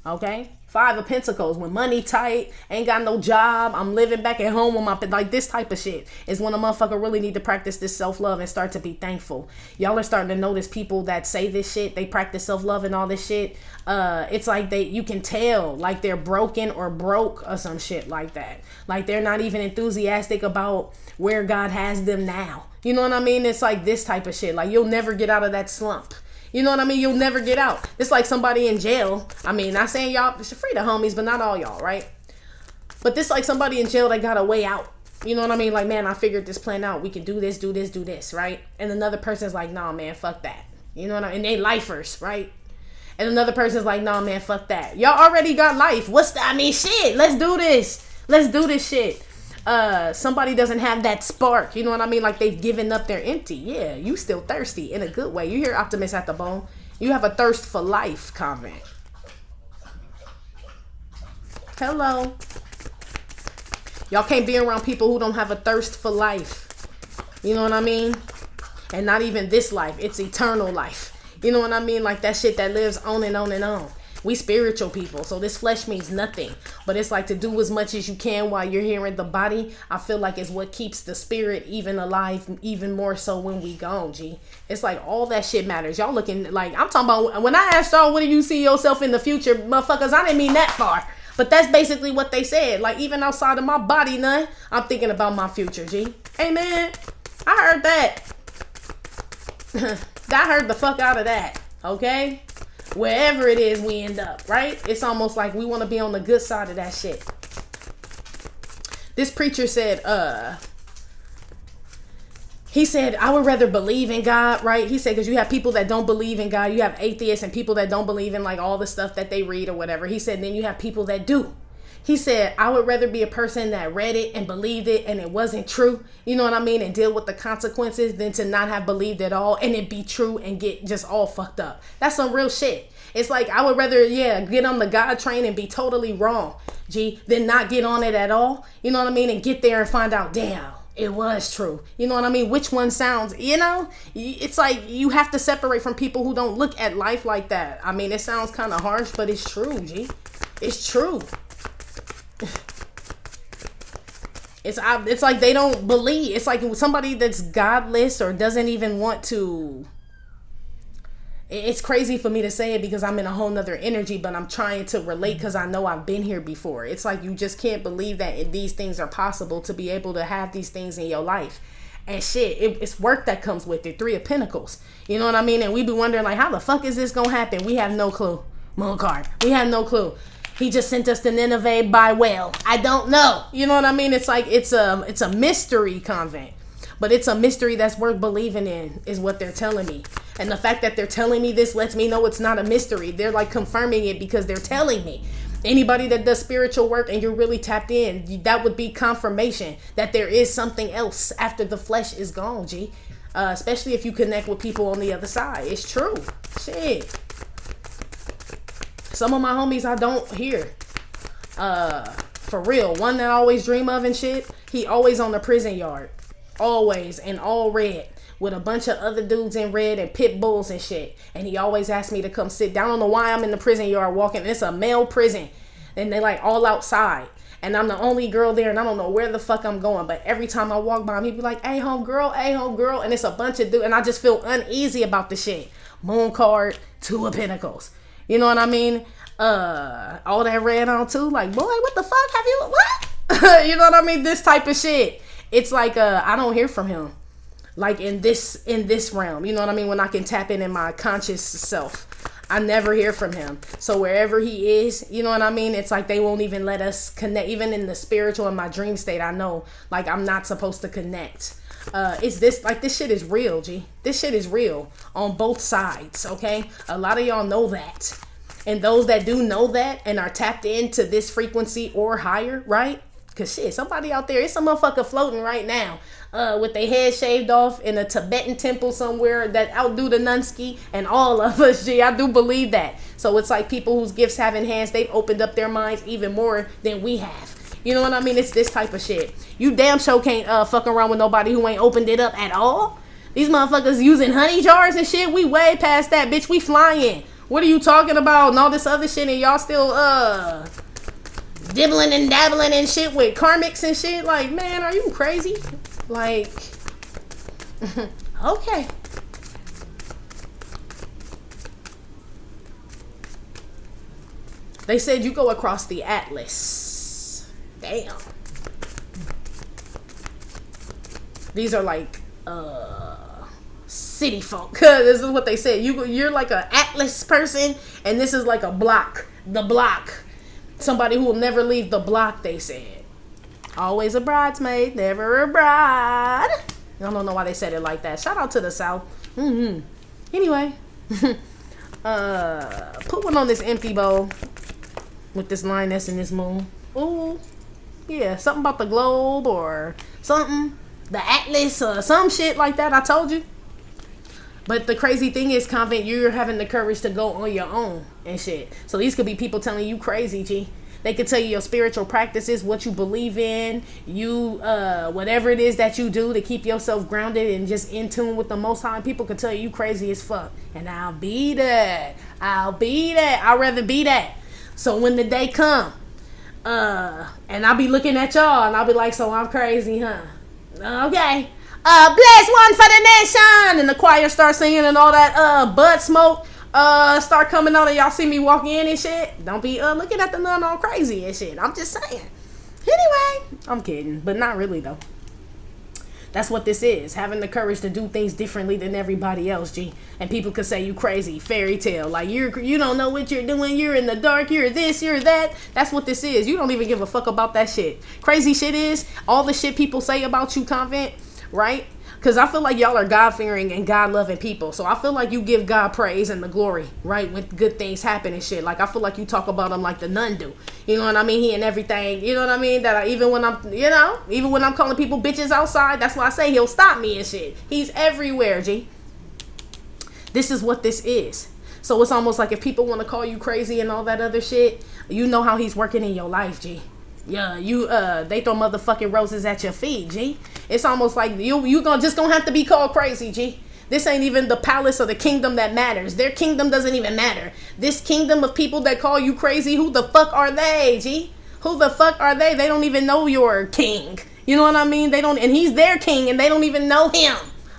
Okay? 5 of Pentacles. When money tight, ain't got no job, I'm living back at home with my, like this type of shit is when a motherfucker really need to practice this self-love and start to be thankful. Y'all are starting to notice people that say this shit, they practice self-love and all this shit. It's like you can tell like they're broken or broke or some shit like that. Like they're not even enthusiastic about where God has them now. You know what I mean? It's like this type of shit. Like you'll never get out of that slump. You know what I mean? You'll never get out. It's like somebody in jail. I mean, not saying y'all, free the homies, but not all y'all, right? But this like somebody in jail that got a way out. You know what I mean? Like, man, I figured this plan out. We can do this, do this, do this, right? And another person's like, nah, man, fuck that. You know what I mean? And they lifers, right? And another person's like, nah, man, fuck that. Y'all already got life. Shit, let's do this. Let's do this shit. Somebody doesn't have that spark, you know what I mean? Like they've given up, they're empty. Yeah, you still thirsty in a good way. You hear Optimist at the bone. You have a thirst for life, Convent. Hello. Y'all can't be around people who don't have a thirst for life. You know what I mean? And not even this life, it's eternal life. You know what I mean? Like that shit that lives on and on and on. We spiritual people, so this flesh means nothing. But it's like to do as much as you can while you're here in the body. I feel like it's what keeps the spirit even alive, even more so when we gone, G. It's like all that shit matters. Y'all looking like, I'm talking about, when I asked y'all, what do you see yourself in the future, motherfuckers, I didn't mean that far. But that's basically what they said. Like even outside of my body, none, I'm thinking about my future, G. Hey man, I heard that. I heard the fuck out of that, okay? Wherever it is we end up, right? It's almost like we want to be on the good side of that shit. This preacher said, he said, I would rather believe in God, right? He said, because you have people that don't believe in God. You have atheists and people that don't believe in like all the stuff that they read or whatever. He said, then you have people that do. He said, I would rather be a person that read it and believed it and it wasn't true, you know what I mean, and deal with the consequences than to not have believed at all and it be true and get just all fucked up. That's some real shit. It's like, I would rather, get on the God train and be totally wrong, G, than not get on it at all, you know what I mean, and get there and find out, damn, it was true. You know what I mean? Which one sounds, it's like you have to separate from people who don't look at life like that. I mean, it sounds kind of harsh, but it's true, G. It's true. It's like they don't believe. It's like somebody that's godless or doesn't even want to. It's crazy for me to say it because I'm in a whole nother energy, but I'm trying to relate because I know I've been here before. It's like you just can't believe that these things are possible, to be able to have these things in your life. And shit, it's work that comes with it. 3 of Pentacles. You know what I mean? And we be wondering like, how the fuck is this gonna happen? We have no clue. Moon card. We have no clue. He just sent us to Nineveh by whale. I don't know. You know what I mean? It's like it's a mystery, Convent. But it's a mystery that's worth believing in, is what they're telling me. And the fact that they're telling me this lets me know it's not a mystery. They're like confirming it because they're telling me. Anybody that does spiritual work and you're really tapped in, that would be confirmation that there is something else after the flesh is gone, G. Especially if you connect with people on the other side. It's true. Shit. Some of my homies I don't hear. For real. One that I always dream of and shit. He always on the prison yard. Always. And all red. With a bunch of other dudes in red and pit bulls and shit. And he always asked me to come sit down. I don't know why I'm in the prison yard walking. It's a male prison. And they like all outside. And I'm the only girl there. And I don't know where the fuck I'm going. But every time I walk by him, he'd be like, hey, homegirl. Hey, homegirl. And it's a bunch of dudes. And I just feel uneasy about the shit. Moon card. 2 of Pentacles. You know what I mean? All that red on too. Like, boy, what the fuck have you, what? You know what I mean? This type of shit. It's like, I don't hear from him. Like in this realm. You know what I mean? When I can tap in my conscious self. I never hear from him. So wherever he is, you know what I mean? It's like they won't even let us connect. Even in the spiritual, in my dream state, I know like I'm not supposed to connect. It's this, like this shit is real, G. This shit is real on both sides, okay? A lot of y'all know that. And those that do know that and are tapped into this frequency or higher, right? Cause shit, somebody out there, it's a motherfucker floating right now, with their head shaved off in a Tibetan temple somewhere that outdo the Nunski and all of us. Gee, I do believe that. So it's like people whose gifts have enhanced, they've opened up their minds even more than we have. You know what I mean? It's this type of shit. You damn sure can't fuck around with nobody who ain't opened it up at all. These motherfuckers using honey jars and shit. We way past that, bitch. We flying. What are you talking about? And all this other shit, and y'all still dibbling and dabbling and shit with karmics and shit. Like, man, are you crazy? Like, okay. They said you go across the Atlas. Damn. These are like city folk. This is what they said. You're like an Atlas person, and this is like a block. The block. Somebody who will never leave the block, they said. Always a bridesmaid, never a bride. I don't know why they said it like that. Shout out to the South. Anyway. Put one on this empty bowl with this lioness and this moon. Ooh. Yeah, something about the globe or something. The Atlas or some shit like that. I told you. But the crazy thing is, Convent, you're having the courage to go on your own and shit. So these could be people telling you crazy, G. They could tell you your spiritual practices, what you believe in, whatever it is that you do to keep yourself grounded and just in tune with the Most High. People could tell you crazy as fuck. And I'll be that. I'd rather be that. So when the day come, and I'll be looking at y'all and I'll be like, so I'm crazy, huh? Okay. Bless one for the nation, and the choir start singing and all that bud smoke start coming on, and y'all see me walking in and shit. Don't be looking at the nun all crazy and shit. I'm just saying. Anyway, I'm kidding, but not really though. That's what this is, having the courage to do things differently than everybody else, G. And people could say you crazy, fairy tale, like you don't know what you're doing, you're in the dark, you're this, you're that. That's what this is. You don't even give a fuck about that shit. Crazy shit is all the shit people say about you, Convent. Right? Because I feel like y'all are God-fearing and God-loving people. So I feel like you give God praise and the glory, right? When good things happen and shit. Like, I feel like you talk about him like the nun do. You know what I mean? He and everything. You know what I mean? That even when I'm calling people bitches outside, that's why I say he'll stop me and shit. He's everywhere, G. This is what this is. So it's almost like if people want to call you crazy and all that other shit, you know how he's working in your life, G. Yeah, they throw motherfucking roses at your feet, G. It's almost like you gonna have to be called crazy, G. This ain't even the palace or the kingdom that matters. Their kingdom doesn't even matter. This kingdom of people that call you crazy, who the fuck are they, G? Who the fuck are they? They don't even know your king. You know what I mean? And he's their king and they don't even know him.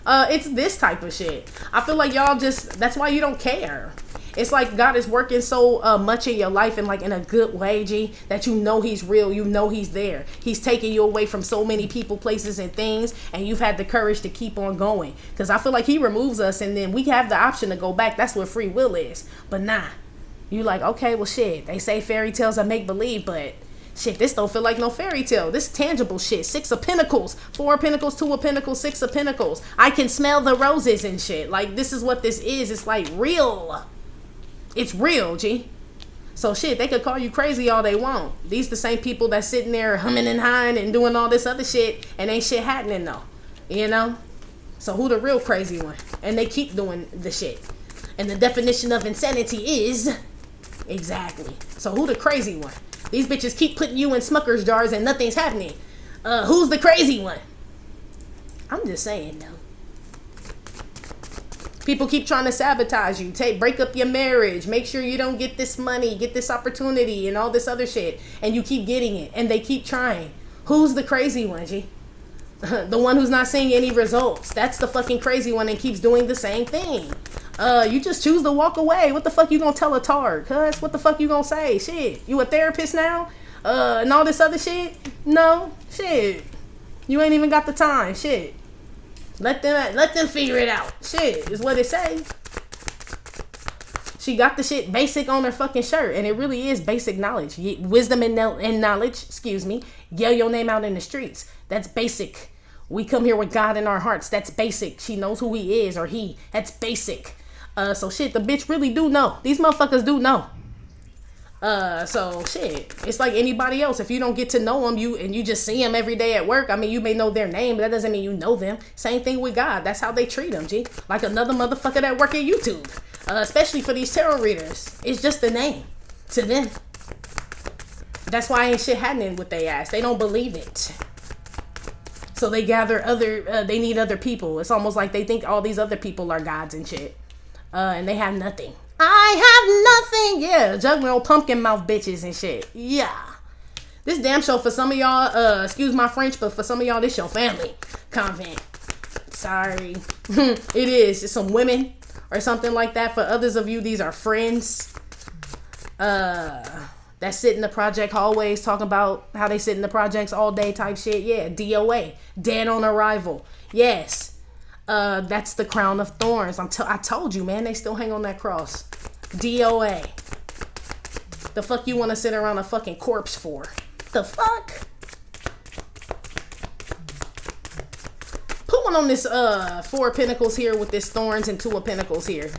It's this type of shit. I feel like y'all that's why you don't care. It's like God is working so much in your life and like in a good way, G, that you know he's real. You know he's there. He's taking you away from so many people, places, and things, and you've had the courage to keep on going. Because I feel like he removes us and then we have the option to go back. That's what free will is. But nah. You like, okay, well, shit. They say fairy tales are make-believe, but shit, this don't feel like no fairy tale. This tangible shit. 6 of Pentacles. 4 of Pentacles, 2 of Pentacles, 6 of Pentacles. I can smell the roses and shit. Like, this is what this is. It's like real. It's real, G. So shit, they could call you crazy all they want. These the same people that's sitting there humming and hawing and doing all this other shit and ain't shit happening though. You know? So who the real crazy one? And they keep doing the shit. And the definition of insanity is exactly. So who the crazy one? These bitches keep putting you in Smucker's jars and nothing's happening. Who's the crazy one? I'm just saying though. People keep trying to sabotage you, break up your marriage, make sure you don't get this money, get this opportunity, and all this other shit. And you keep getting it, and they keep trying. Who's the crazy one, G? The one who's not seeing any results. That's the fucking crazy one and keeps doing the same thing. You just choose to walk away. What the fuck you gonna tell a tard, cuz? What the fuck you gonna say? Shit, you a therapist now? And all this other shit? No, shit. You ain't even got the time, shit. Let them figure it out. Shit, is what it say. She got the shit basic on her fucking shirt. And it really is basic knowledge. Wisdom and knowledge, yell your name out in the streets. That's basic. We come here with God in our hearts. That's basic. She knows who he is or he. That's basic. So shit, the bitch really do know. These motherfuckers do know. So shit, it's like anybody else. If you don't get to know them, you just see them every day at work. I mean, you may know their name, but that doesn't mean you know them. Same thing with God. That's how they treat them, G. Like another motherfucker that work at YouTube. Especially for these tarot readers. It's just a name to them. That's why ain't shit happening with their ass. They don't believe it. So they gather they need other people. It's almost like they think all these other people are gods and shit. And they have nothing. I have nothing. Yeah, juggling old pumpkin mouth bitches and shit. Yeah. This damn show for some of y'all, excuse my French, but for some of y'all, this your family. Convent. Sorry. It is. It's some women or something like that. For others of you, these are friends. That sit in the project hallways talking about how they sit in the projects all day type shit. Yeah, DOA. Dead on arrival. Yes. That's the crown of thorns. I told you, man, they still hang on that cross. DOA. The fuck you want to sit around a fucking corpse for? The fuck? Put one on this 4 of Pentacles here with this thorns and 2 of Pentacles here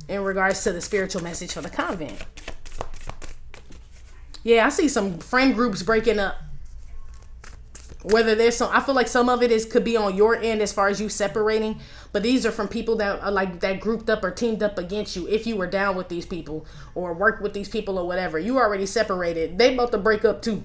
in regards to the spiritual message for the convent. Yeah, I see some friend groups breaking up. Whether there's some, I feel like some of it could be on your end as far as you separating, but these are from people that are like that grouped up or teamed up against you. If you were down with these people or worked with these people or whatever, you already separated. They about to break up too.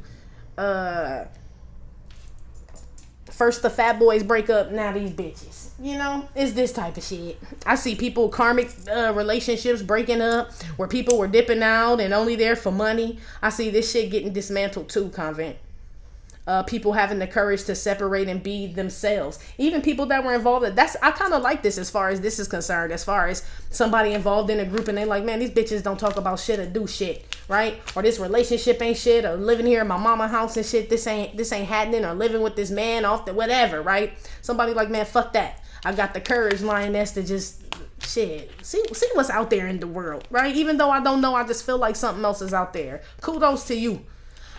First the fat boys break up, now these bitches. You know, it's this type of shit. I see people, karmic relationships breaking up where people were dipping out and only there for money. I see this shit getting dismantled too, convent. People having the courage to separate and be themselves. Even people that were involved. I kind of like this as far as this is concerned. As far as somebody involved in a group and they like, man, these bitches don't talk about shit or do shit, right? Or this relationship ain't shit. Or living here in my mama house and shit. This ain't happening. Or living with this man off the whatever, right? Somebody like, man, fuck that. I got the courage, lioness, to just shit. See what's out there in the world, right? Even though I don't know, I just feel like something else is out there. Kudos to you.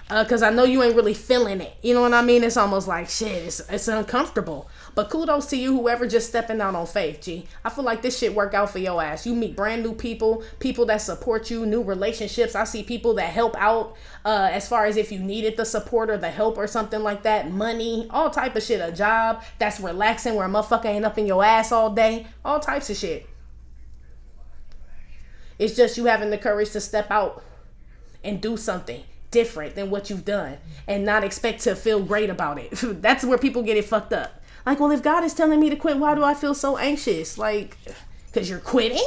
Because I know you ain't really feeling it. You know what I mean? It's almost like, shit, it's uncomfortable. But kudos to you, whoever just stepping out on faith, G. I feel like this shit work out for your ass. You meet brand new people that support you, new relationships. I see people that help out as far as if you needed the support or the help or something like that. Money, all type of shit. A job that's relaxing where a motherfucker ain't up in your ass all day. All types of shit. It's just you having the courage to step out and do something different than what you've done and not expect to feel great about it. That's where people get it fucked up. Like, well, if God is telling me to quit, why do I feel so anxious? Like, because you're quitting?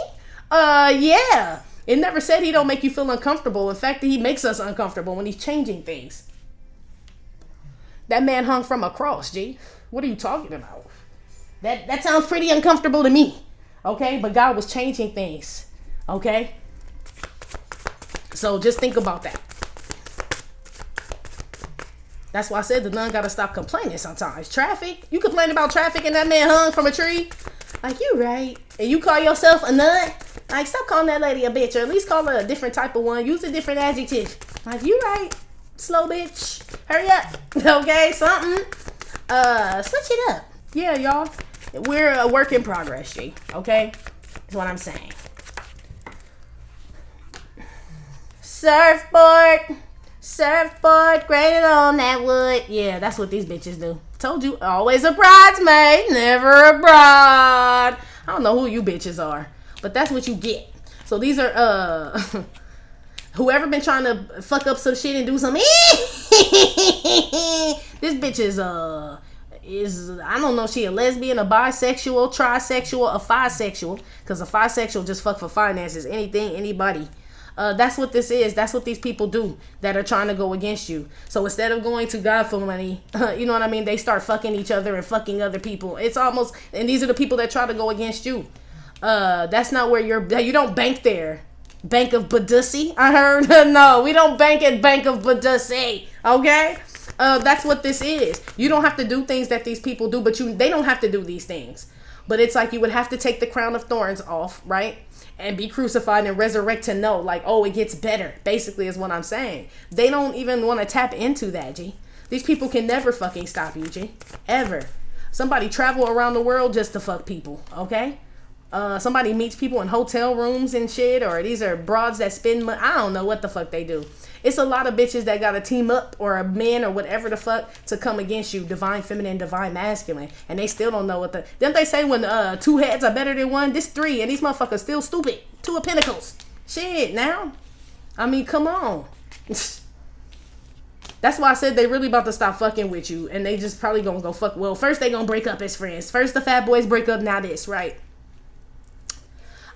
Yeah. It never said he don't make you feel uncomfortable. In fact, he makes us uncomfortable when he's changing things. That man hung from a cross, G. What are you talking about? That sounds pretty uncomfortable to me. Okay? But God was changing things. Okay? So just think about that. That's why I said the nun gotta stop complaining sometimes. Traffic? You complain about traffic and that man hung from a tree? Like, you right. And you call yourself a nun? Like, stop calling that lady a bitch. Or at least call her a different type of one. Use a different adjective. Like, you right. Slow bitch. Hurry up. Okay, something. Switch it up. Yeah, y'all. We're a work in progress, G. Okay? That's what I'm saying. Surfboard, graded on that wood. Yeah, that's what these bitches do. Told you, always a bridesmaid, never a bride. I don't know who you bitches are, but that's what you get. So these are, whoever been trying to fuck up some shit and do some, this bitch is, I don't know, she a lesbian, a bisexual, trisexual, a phisexual, because a phisexual just fuck for finances, anything, anybody. That's what this is. That's what these people do that are trying to go against you. So instead of going to God for money, you know what I mean? They start fucking each other and fucking other people. It's almost, and these are the people that try to go against you. That's not where you don't bank there. Bank of Badussy, I heard. No, we don't bank at Bank of Badussy. Okay? That's what this is. You don't have to do things that these people do, but they don't have to do these things. But it's like you would have to take the crown of thorns off, right? And be crucified and resurrect to know, like, oh, it gets better, basically is what I'm saying. They don't even want to tap into that, G. These people can never fucking stop you, G. Ever. Somebody travel around the world just to fuck people, okay? Somebody meets people in hotel rooms and shit, or these are broads that spend money. I don't know what the fuck they do. It's a lot of bitches that gotta team up, or a man or whatever the fuck, to come against you, divine feminine, divine masculine, and they still don't know what the. Didn't they say when two heads are better than one? This three, and these motherfuckers still stupid. Two of pentacles. Shit, now. I mean, come on. That's why I said they really about to stop fucking with you, and they just probably gonna go fuck. Well, first they gonna break up as friends. First the fat boys break up, now this, right?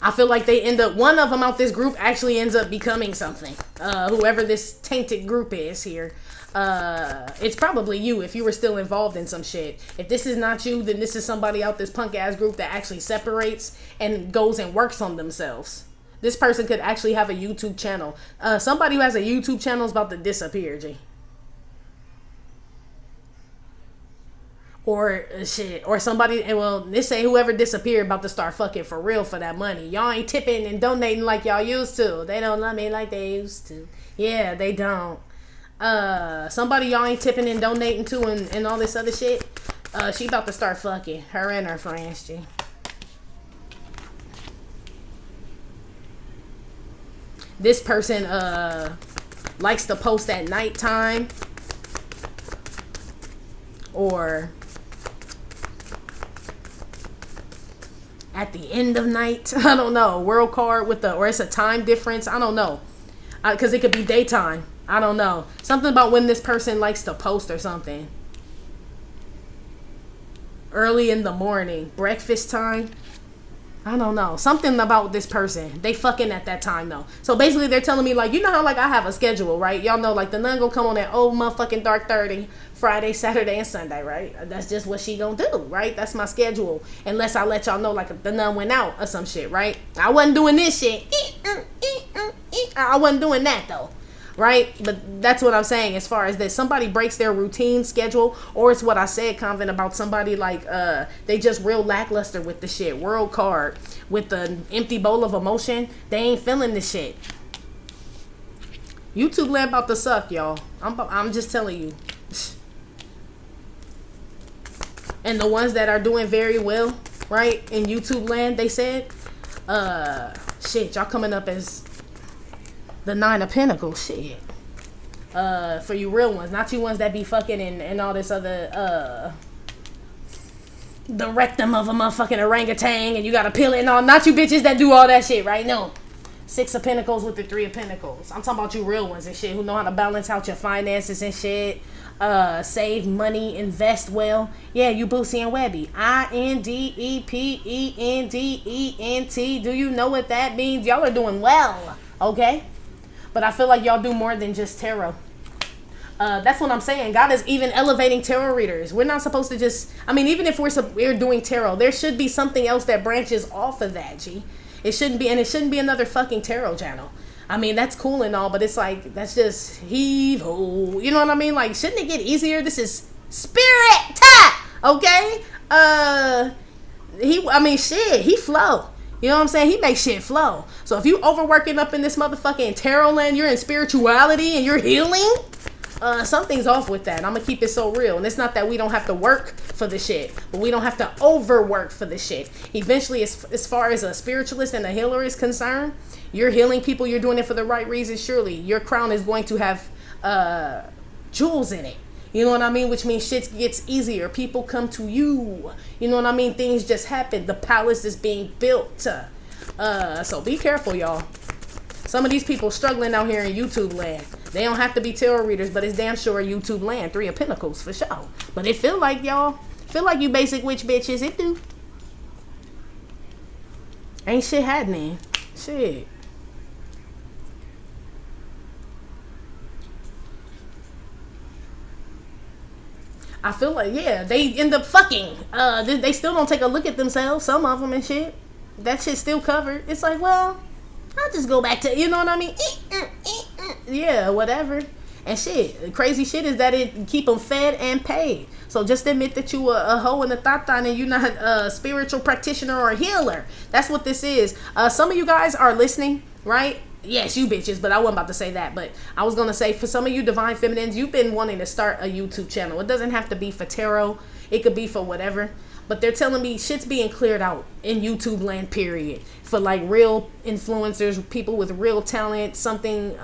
I feel like they end up, one of them out this group actually ends up becoming something. Whoever this tainted group is here. It's probably you if you were still involved in some shit. If this is not you, then this is somebody out this punk ass group that actually separates and goes and works on themselves. This person could actually have a YouTube channel. Somebody who has a YouTube channel is about to disappear, G. Or shit, or somebody, well, they say whoever disappeared about to start fucking for real for that money. Y'all ain't tipping and donating like y'all used to. They don't love me like they used to. Yeah, they don't. Somebody y'all ain't tipping and donating to, and all this other shit. She about to start fucking, her and her friends, G. This person likes to post at nighttime, or at the end of night. I don't know. World card with or it's a time difference. I don't know. Because it could be daytime. I don't know. Something about when this person likes to post or something. Early in the morning. Breakfast time. I don't know. Something about this person. They fucking at that time though. So basically they're telling me, like, you know how like I have a schedule, right? Y'all know like the nun gonna come on at old motherfucking dark 30. Friday, Saturday, and Sunday, right? That's just what she gonna do, right? That's my schedule. Unless I let y'all know like the nun went out or some shit, right? I wasn't doing this shit. I wasn't doing that though. Right? But that's what I'm saying as far as that somebody breaks their routine schedule, or it's what I said, Convent, about somebody like they just real lackluster with the shit. World card with the empty bowl of emotion. They ain't feeling the shit. YouTube land about to suck, y'all. I'm just telling you. And the ones that are doing very well, right, in YouTube land, they said, shit, y'all coming up as the 9 of Pentacles, shit. For you real ones, not you ones that be fucking and all this other, the rectum of a motherfucking orangutan and you gotta peel it and all. Not you bitches that do all that shit, right? No. 6 of Pentacles with the 3 of Pentacles. I'm talking about you real ones and shit who know how to balance out your finances and shit. Save money, invest well. Yeah, you Boosie and Webby. INDEPENDENT. Do you know what that means? Y'all are doing well, okay? But I feel like y'all do more than just tarot. That's what I'm saying. God is even elevating tarot readers. We're not supposed to just, I mean, even if we're doing tarot, there should be something else that branches off of that, G. It shouldn't be, and it shouldn't be another fucking tarot channel. I mean, that's cool and all, but it's like, that's just heave-ho. You know what I mean? Like, shouldn't it get easier? This is spirit, okay? He flow. You know what I'm saying? He makes shit flow. So if you overworking up in this motherfucking tarot land, you're in spirituality and you're healing, something's off with that. I'm gonna keep it so real. And it's not that we don't have to work for the shit, but we don't have to overwork for the shit. Eventually, as far as a spiritualist and a healer is concerned, you're healing people, you're doing it for the right reasons. Surely your crown is going to have jewels in it. You know what I mean? Which means shit gets easier. People come to you. You know what I mean? Things just happen. The palace is being built. So be careful, y'all. Some of these people struggling out here in YouTube land. They don't have to be tarot readers, but it's damn sure YouTube land. 3 of Pentacles for sure. But it feel like, y'all, feel like you basic witch bitches. It do. Ain't shit happening. Shit. I feel like, yeah, they end up fucking. They still don't take a look at themselves, some of them and shit. That shit's still covered. It's like, well, I'll just go back to, you know what I mean? Yeah, whatever. And shit, crazy shit is that it keep them fed and paid. So just admit that you a hoe and a thatan and you're not a spiritual practitioner or a healer. That's what this is. Some of you guys are listening, right? Yes, you bitches, but I wasn't about to say that. But I was going to say, for some of you divine feminines, you've been wanting to start a YouTube channel. It doesn't have to be for tarot. It could be for whatever. But they're telling me shit's being cleared out in YouTube land, period. For like real influencers, people with real talent, something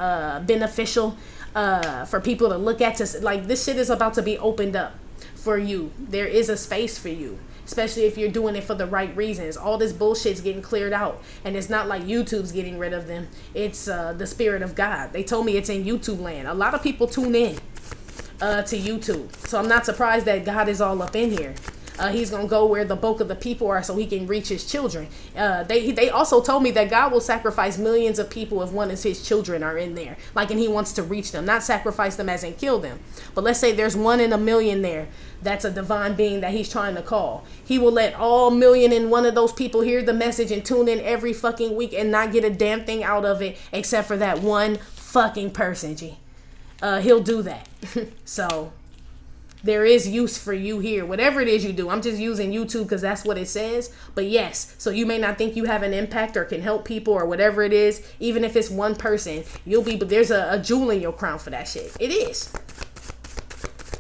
beneficial for people to look at. Like, this shit is about to be opened up for you. There is a space for you. Especially if you're doing it for the right reasons. All this bullshit's getting cleared out. And it's not like YouTube's getting rid of them. It's the Spirit of God. They told me it's in YouTube land. A lot of people tune in to YouTube. So I'm not surprised that God is all up in here. He's going to go where the bulk of the people are so he can reach his children. They also told me that God will sacrifice millions of people if one of his children are in there. Like, and he wants to reach them. Not sacrifice them as in kill them. But let's say there's 1 in a million there. That's a divine being that he's trying to call. He will let all 1,000,001 of those people hear the message and tune in every fucking week and not get a damn thing out of it except for that one fucking person, G. He'll do that. So there is use for you here. Whatever it is you do. I'm just using YouTube because that's what it says. But yes, so you may not think you have an impact or can help people or whatever it is. Even if it's one person, there's a jewel in your crown for that shit. It is.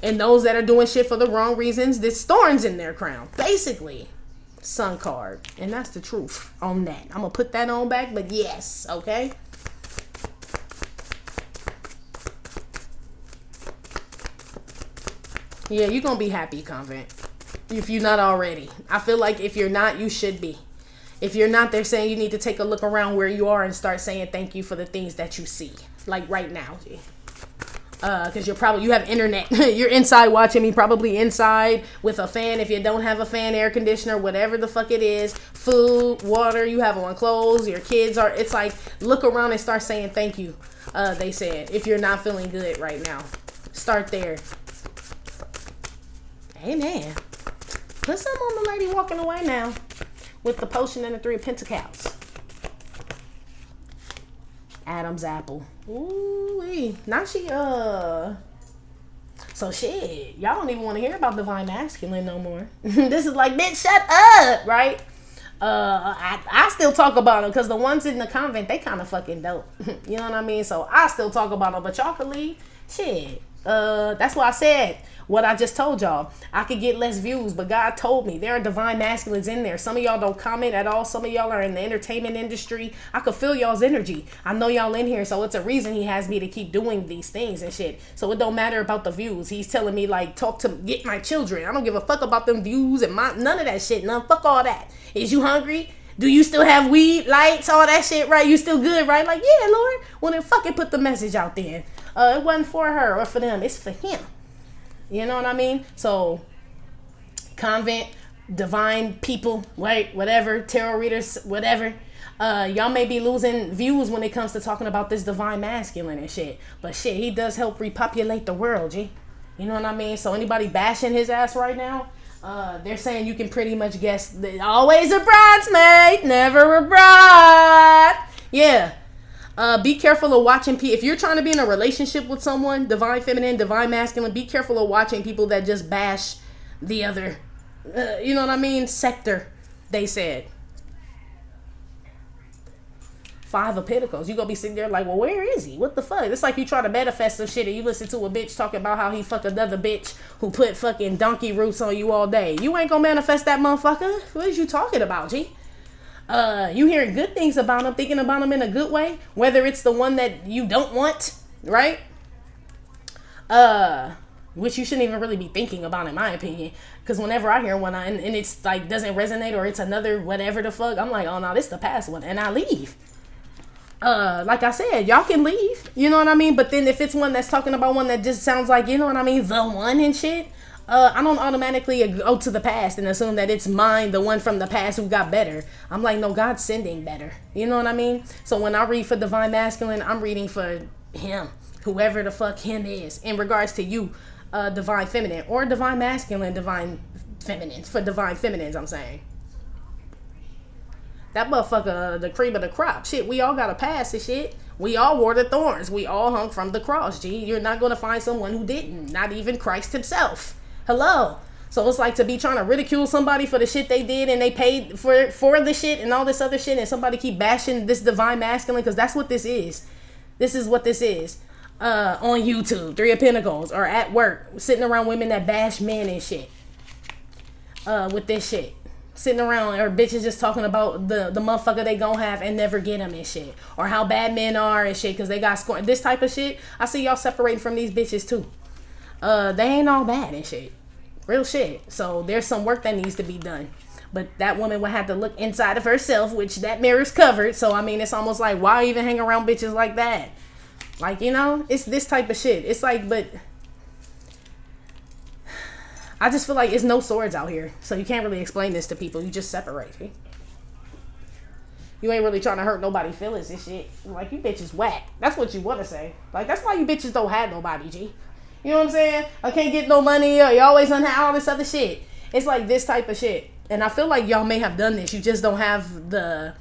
And those that are doing shit for the wrong reasons, there's thorns in their crown. Basically. Sun card. And that's the truth on that. I'm going to put that on back. But yes. Okay. Yeah, you're going to be happy, Convent. If you're not already. I feel like if you're not, you should be. If you're not, they're saying you need to take a look around where you are and start saying thank you for the things that you see. Like right now, G. Because you have internet. You're inside watching me, probably inside with a fan. If you don't have a fan, air conditioner, whatever the fuck it is, food, water, you have on clothes, your kids are, it's like, look around and start saying thank you. They said, if you're not feeling good right now, start there. Amen. Put some on the lady walking away now with the potion and the 3 of Pentacles. Adam's apple. Ooh-wee. Now she, so shit. Y'all don't even want to hear about divine masculine no more. This is like, bitch, shut up, right? I still talk about them because the ones in the convent, they kind of fucking dope. You know what I mean? So I still talk about them, but y'all can leave. Shit. That's why I said what I just told y'all. I could get less views, but God told me there are divine masculines in there. Some of y'all don't comment at all. Some of y'all are in the entertainment industry. I could feel y'all's energy. I know y'all in here, so it's a reason he has me to keep doing these things and shit. So it don't matter about the views. He's telling me, like, get my children. I don't give a fuck about them views and none of that shit. Fuck all that. Is you hungry? Do you still have weed, lights, all that shit, right? You still good, right? Like, yeah, Lord. Well, then fucking put the message out there. It wasn't for her or for them. It's for him. You know what I mean? So, convent, divine people, right? Whatever, tarot readers, whatever. Y'all may be losing views when it comes to talking about this divine masculine and shit. But shit, he does help repopulate the world, G. You know what I mean? So anybody bashing his ass right now, they're saying you can pretty much guess. Always a bridesmaid, never a bride. Yeah. Be careful of watching people. If you're trying to be in a relationship with someone, divine feminine, divine masculine, be careful of watching people that just bash the other, you know what I mean, sector, they said. 5 of Pentacles. You gonna be sitting there like, well, where is he? What the fuck? It's like you try to manifest some shit and you listen to a bitch talking about how he fucked another bitch who put fucking donkey roots on you all day. You ain't gonna manifest that motherfucker. What is you talking about, G? You hearing good things about him, thinking about him in a good way, whether it's the one that you don't want, right? Which you shouldn't even really be thinking about, in my opinion, because whenever I hear one and it's like doesn't resonate or it's another whatever the fuck, I'm like, oh no, this is the past one, and I leave. Like I said, y'all can leave, you know what I mean? But then if it's one that's talking about one that just sounds like, you know what I mean, the one and shit, I don't automatically go to the past and assume that it's mine, the one from the past who got better. I'm like, no, God's sending better. You know what I mean? So when I read for divine masculine, I'm reading for him, whoever the fuck him is, in regards to you, divine feminine, or divine masculine, divine feminine, for divine feminines, I'm saying. That motherfucker, the cream of the crop. Shit, we all got a past and shit. We all wore the thorns. We all hung from the cross, G. You're not going to find someone who didn't. Not even Christ himself. Hello. So it's like to be trying to ridicule somebody for the shit they did and they paid for the shit and all this other shit, and somebody keep bashing this divine masculine, because that's what this is. This is what this is. On YouTube, 3 of Pentacles, or at work, sitting around women that bash men and shit. with this shit. Sitting around, or bitches just talking about the motherfucker they gon' have and never get them and shit. Or how bad men are and shit because they got scorn. This type of shit, I see y'all separating from these bitches too. They ain't all bad and shit. Real shit. So there's some work that needs to be done. But that woman would have to look inside of herself, which that mirror's covered. So, I mean, it's almost like, why even hang around bitches like that? Like, you know, it's this type of shit. It's like, but I just feel like it's no swords out here. So you can't really explain this to people. You just separate. See? You ain't really trying to hurt nobody's feelings and shit. Like, you bitches whack. That's what you want to say. Like, that's why you bitches don't have nobody, G. You know what I'm saying? I can't get no money, or you always unhappy, all this other shit. It's like this type of shit. And I feel like y'all may have done this. You just don't have the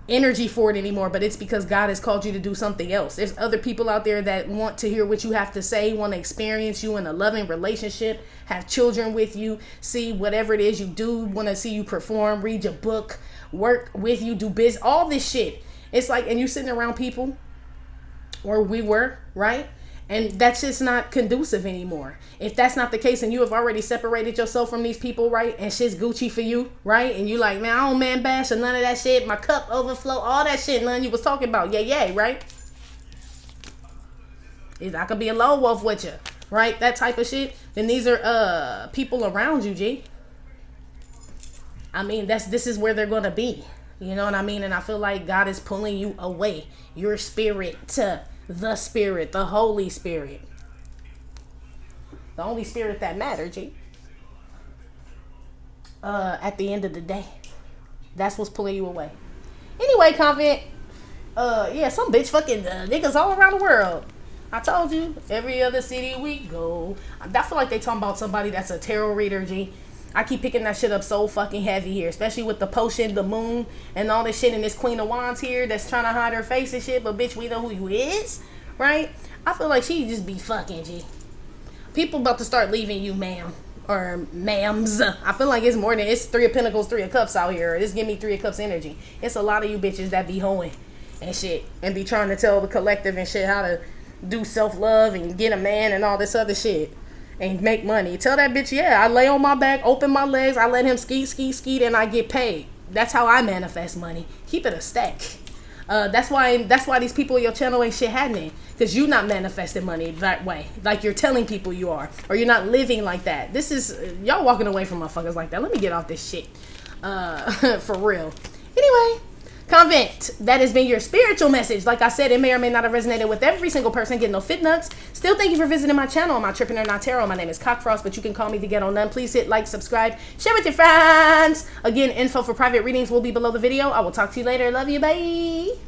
energy for it anymore, but it's because God has called you to do something else. There's other people out there that want to hear what you have to say, want to experience you in a loving relationship, have children with you, see whatever it is you do, want to see you perform, read your book, work with you, do business, all this shit. It's like, and you sitting around people, or we were, right? And that's just not conducive anymore. If that's not the case and you have already separated yourself from these people, right? And shit's Gucci for you, right? And you like, man, I don't man bash or none of that shit. My cup overflow, all that shit none you was talking about. Yeah, right? I could be a lone wolf with you, right? That type of shit. Then these are people around you, G. I mean, this is where they're going to be. You know what I mean? And I feel like God is pulling you away. Your spirit to the Spirit, the Holy Spirit. The only spirit that matters, G. At the end of the day. That's what's pulling you away. Anyway, Convent. Yeah, some bitch fucking niggas all around the world. I told you, every other city we go. I feel like they talking about somebody that's a tarot reader, G. I keep picking that shit up so fucking heavy here, especially with the potion, the moon, and all this shit, and this Queen of Wands here that's trying to hide her face and shit, but bitch, we know who you is, right? I feel like she just be fucking, G. People about to start leaving you, ma'am, or ma'ams. I feel like it's more than, it's 3 of Pentacles, 3 of Cups out here. This give me 3 of Cups energy. It's a lot of you bitches that be hoeing and shit, and be trying to tell the collective and shit how to do self-love and get a man and all this other shit. And make money. Tell that bitch, yeah, I lay on my back, open my legs, I let him skeet, and I get paid. That's how I manifest money. Keep it a stack. That's why these people on your channel ain't shit happening. Because you not manifesting money that way. Like you're telling people you are. Or you're not living like that. This is, y'all walking away from motherfuckers like that. Let me get off this shit. For real. Anyway. Convent, that has been your spiritual message. Like I said, it may or may not have resonated with every single person. Get no fit nuts. Still, thank you for visiting my channel. I'm Amitrippinornawtarotbooking. Not Tarot. My name is Cockfrost, but you can call me the Ghetto Nun. Please hit like, subscribe, share with your friends. Again, info for private readings will be below the video. I will talk to you later. Love you. Bye.